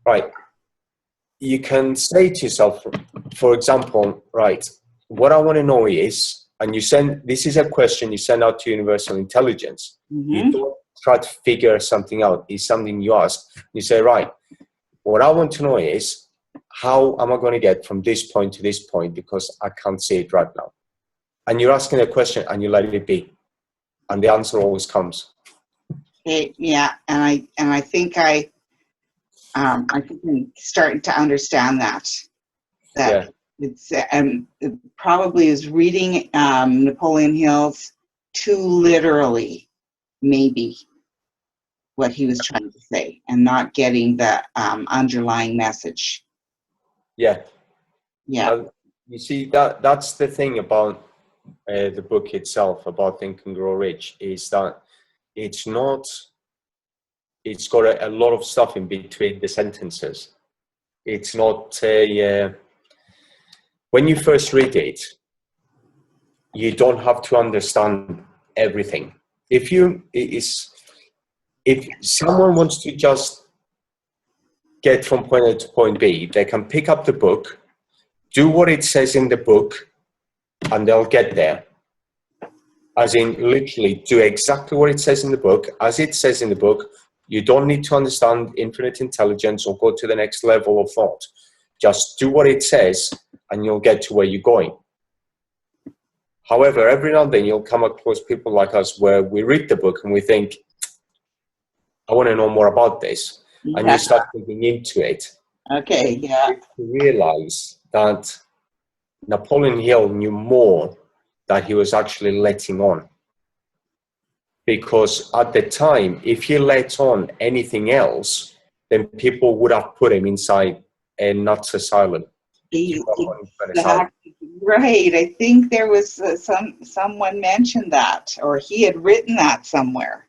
right, you can say to yourself, for example, right, what I want to know is, and this is a question you send out to universal intelligence.
Mm-hmm.
You don't try to figure something out. It's something you ask. You say, right, what I want to know is, how am I going to get from this point to this point, because I can't see it right now. And you're asking a question and you let it be. And the answer always comes.
Yeah, and I think I'm starting to understand that.
Yeah.
It's it probably is reading Napoleon Hill's too literally, maybe, what he was trying to say and not getting the underlying message.
Yeah.
Yeah.
You see, that's the thing about the book itself, about Think and Grow Rich, is that it's got a lot of stuff in between the sentences. It's not when you first read it, you don't have to understand everything. If someone wants to just get from point A to point B, they can pick up the book, do what it says in the book, and they'll get there. As in, literally do exactly what it says in the book. As it says in the book, you don't need to understand infinite intelligence or go to the next level of thought. Just do what it says and you'll get to where you're going. However, every now and then you'll come across people like us where we read the book and we think, I want to know more about this.
Yeah.
And you start looking into it.
Okay, yeah.
You realize that Napoleon Hill knew more that he was actually letting on. Because at the time, if he let on anything else, then people would have put him inside a nuts asylum.
Exactly. Right. I think there was someone mentioned that, or he had written that somewhere.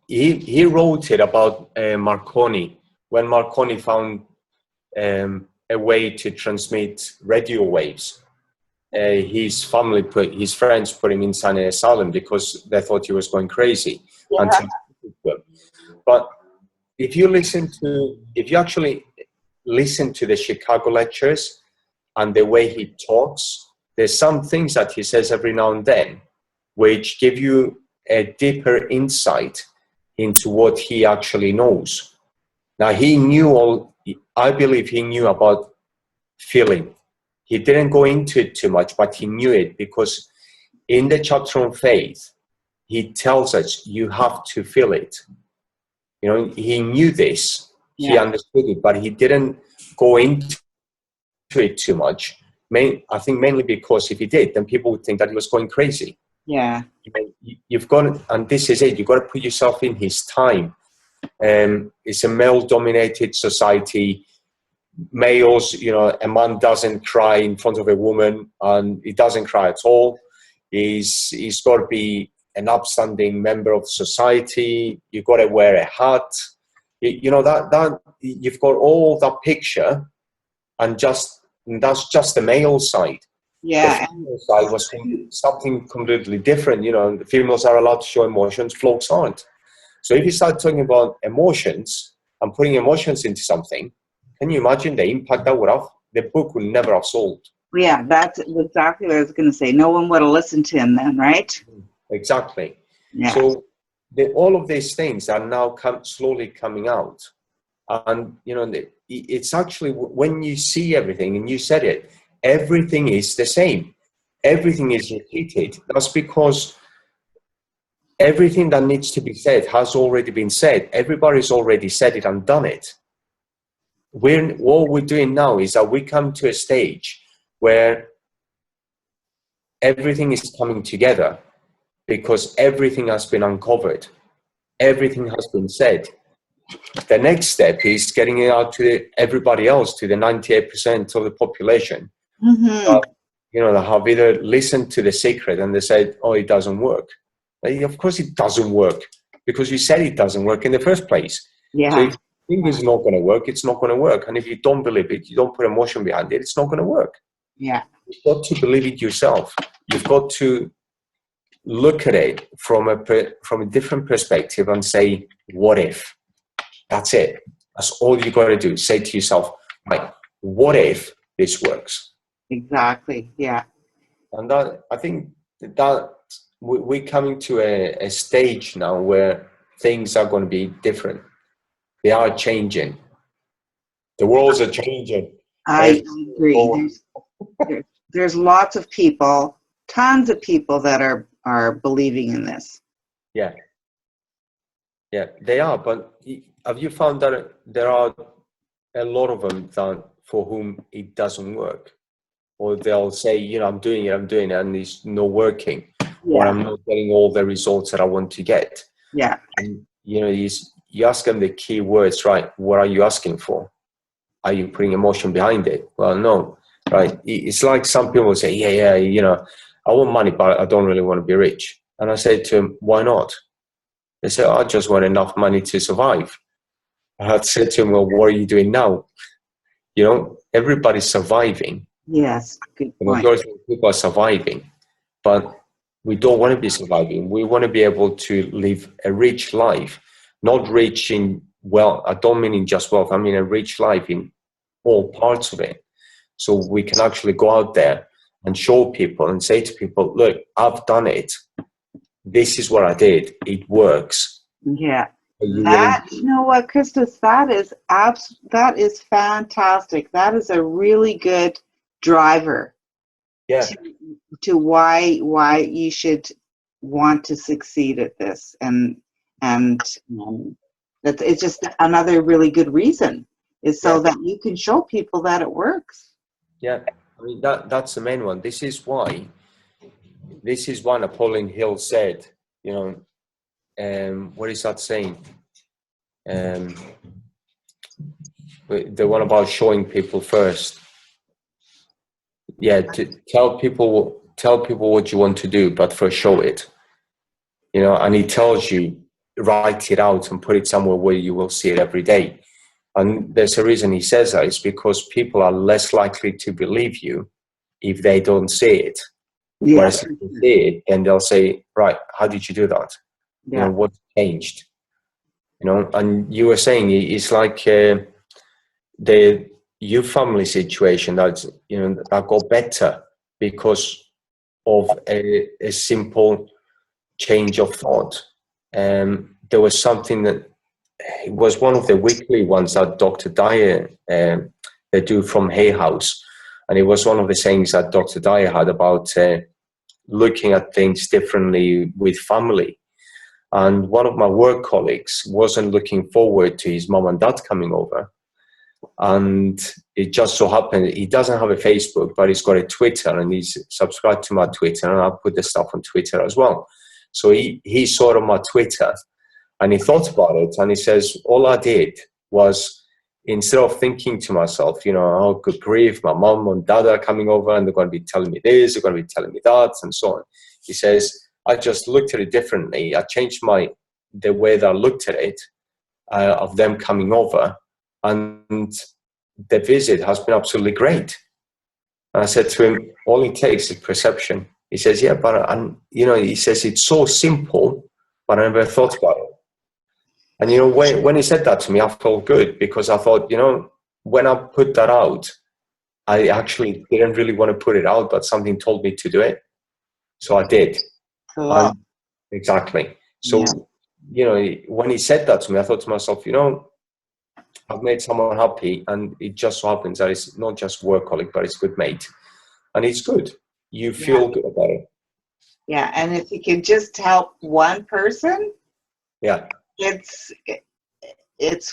He wrote it about Marconi, when Marconi found a way to transmit radio waves. His friends put him inside an asylum because they thought he was going crazy.
Yeah.
But if you actually listen to the Chicago lectures and the way he talks, there's some things that he says every now and then which give you a deeper insight into what he actually knows. Now, I believe he knew about feeling. He didn't go into it too much, but he knew it, because in the chapter on faith, he tells us you have to feel it. You know, he knew this, he understood it, but he didn't go into it too much. I think mainly because if he did, then people would think that he was going crazy.
Yeah.
You've got to, and this is it, you've got to put yourself in his time. It's a male-dominated society. Males, you know, a man doesn't cry in front of a woman, and he doesn't cry at all. He's got to be an upstanding member of society. You've got to wear a hat. You know, that you've got all that picture, and that's just the male side.
Yeah.
The female side was something completely different. You know, the females are allowed to show emotions, blokes aren't. So if you start talking about emotions and putting emotions into something, can you imagine the impact that would have? The book would never have sold.
Yeah, that's exactly what I was going to say. No one would have listened to him then, right?
Exactly.
Yeah.
So all of these things are now slowly coming out. And, you know, it's actually, when you see everything, and you said it, everything is the same. Everything is repeated. That's because everything that needs to be said has already been said. Everybody's already said it and done it. What we're doing now is that we come to a stage where everything is coming together, because everything has been uncovered. Everything has been said. The next step is getting it out to everybody else, to the 98% of the population.
Mm-hmm.
You know, they have either listened to The Secret and they said, oh, it doesn't work. Of course it doesn't work, because you said it doesn't work in the first place.
Yeah.
So if you think it's not going to work, it's not going to work. And if you don't believe it, you don't put emotion behind it, it's not going to work.
Yeah.
You've got to believe it yourself. You've got to look at it from a different perspective and say, what if? That's it. That's all you got to do. Say to yourself, right, what if this works?
Exactly. Yeah.
And that, I think that we're coming to a stage now where things are going to be different. They are changing. The worlds are changing.
I agree. There's lots of people, tons of people that are believing in this.
Yeah. Yeah, they are. But have you found that there are a lot of them that for whom it doesn't work? Or they'll say, you know, I'm doing it, and it's not working. or
Yeah.
I'm not getting all the results that I want to get.
Yeah.
And, you know, you ask them the key words, right? What are you asking for? Are you putting emotion behind it? Well, no, right? It's like some people say, yeah, you know, I want money, but I don't really want to be rich. And I say to them, why not? They say, I just want enough money to survive. I said to them, well, what are you doing now? You know, everybody's surviving.
Yes. Good
The
point.
majority of people are surviving, but we don't want to be surviving. We want to be able to live a rich life, not rich in wealth. I don't mean in just wealth. I mean a rich life in all parts of it. So we can actually go out there and show people and say to people, look, I've done it. This is what I did. It works.
Yeah.
Are you
That,
willing
you know what, Christus, that is fantastic. That is a really good driver
yeah.
to why you should want to succeed at this, and that's, it's just another really good reason, is so
Yeah.
that you can show people that it works.
Yeah. I mean, that's the main one. This is why Napoleon Hill said, you know, what is that saying? The one about showing people first. Yeah, to tell people what you want to do, but first show it. You know, and he tells you, write it out and put it somewhere where you will see it every day. And there's a reason he says that. It's because people are less likely to believe you if they don't see it.
Yeah.
Whereas if they see it, and they'll say, right, how did you do that? You know, what changed? You know, and you were saying it's like your family situation that, you know, that got better because of a simple change of thought. There was something that, it was one of the weekly ones that Dr. Dyer they do from Hay House, and it was one of the sayings that Dr. Dyer had about looking at things differently with family. And one of my work colleagues wasn't looking forward to his mom and dad coming over. And it just so happened, he doesn't have a Facebook, but he's got a Twitter, and he's subscribed to my Twitter, and I put the stuff on Twitter as well. So he saw it on my Twitter, and he thought about it, and he says, all I did was, instead of thinking to myself, you know, oh, good grief, my mom and dad are coming over, and they're going to be telling me this, they're going to be telling me that, and so on. He says, I just looked at it differently. I changed the way that I looked at it, of them coming over, and the visit has been absolutely great. And I said to him, all it takes is perception. He says, yeah, but you know, he says, it's so simple, but I never thought about it. And, you know, when he said that to me, I felt good, because I thought, you know, when I put that out, I actually didn't really want to put it out, but something told me to do it. So I did.
Cool.
Exactly. So, you know, when he said that to me, I thought to myself, you know, I've made someone happy, and it just so happens that it's not just work colleague, but it's good mate. And it's good. You feel good about it.
Yeah, and if you can just help one person,
yeah,
it's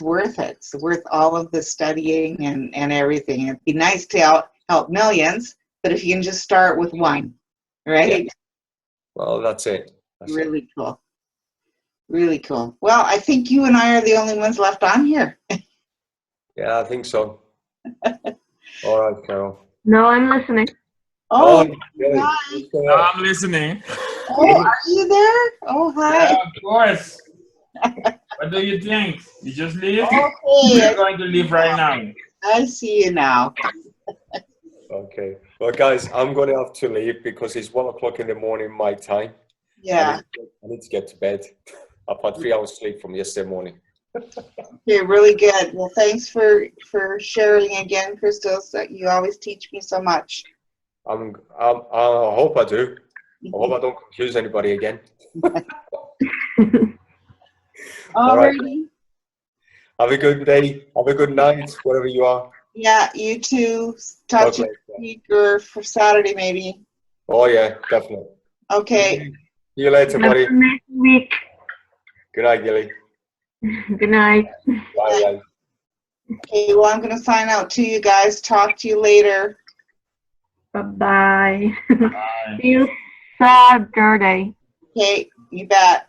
worth it. It's worth all of the studying and everything. It'd be nice to help millions, but if you can just start with one, right?
Yeah. Well, that's it.
Really cool. Really cool. Well, I think you and I are the only ones left on here.
Yeah, I think so. All right, Carol.
No, I'm listening.
Oh,
really?
hi.
No, I'm listening.
Oh, are you there? Oh, hi.
Yeah, of course. What do you think? You just leave?
Okay.
We're going to leave right now.
I see you now.
Okay. Well, guys, I'm going to have to leave because it's 1 o'clock in the morning my time.
Yeah.
I need to get to bed. I've had 3 hours sleep from yesterday morning.
Okay, really good. Well, thanks for sharing again, Christos. You always teach me so much.
I hope I do. I hope I don't confuse anybody again. All right. Have a good day. Have a good night, wherever you are.
Yeah, you too. Talk to you next week or for Saturday maybe.
Oh yeah, definitely.
Okay.
See you later, buddy.
Next week.
Good night, Gilly.
Good night.
Bye.
Okay, well, I'm going to sign out to you guys. Talk to you later.
Bye-bye.
Bye.
See you Saturday.
Okay, you bet.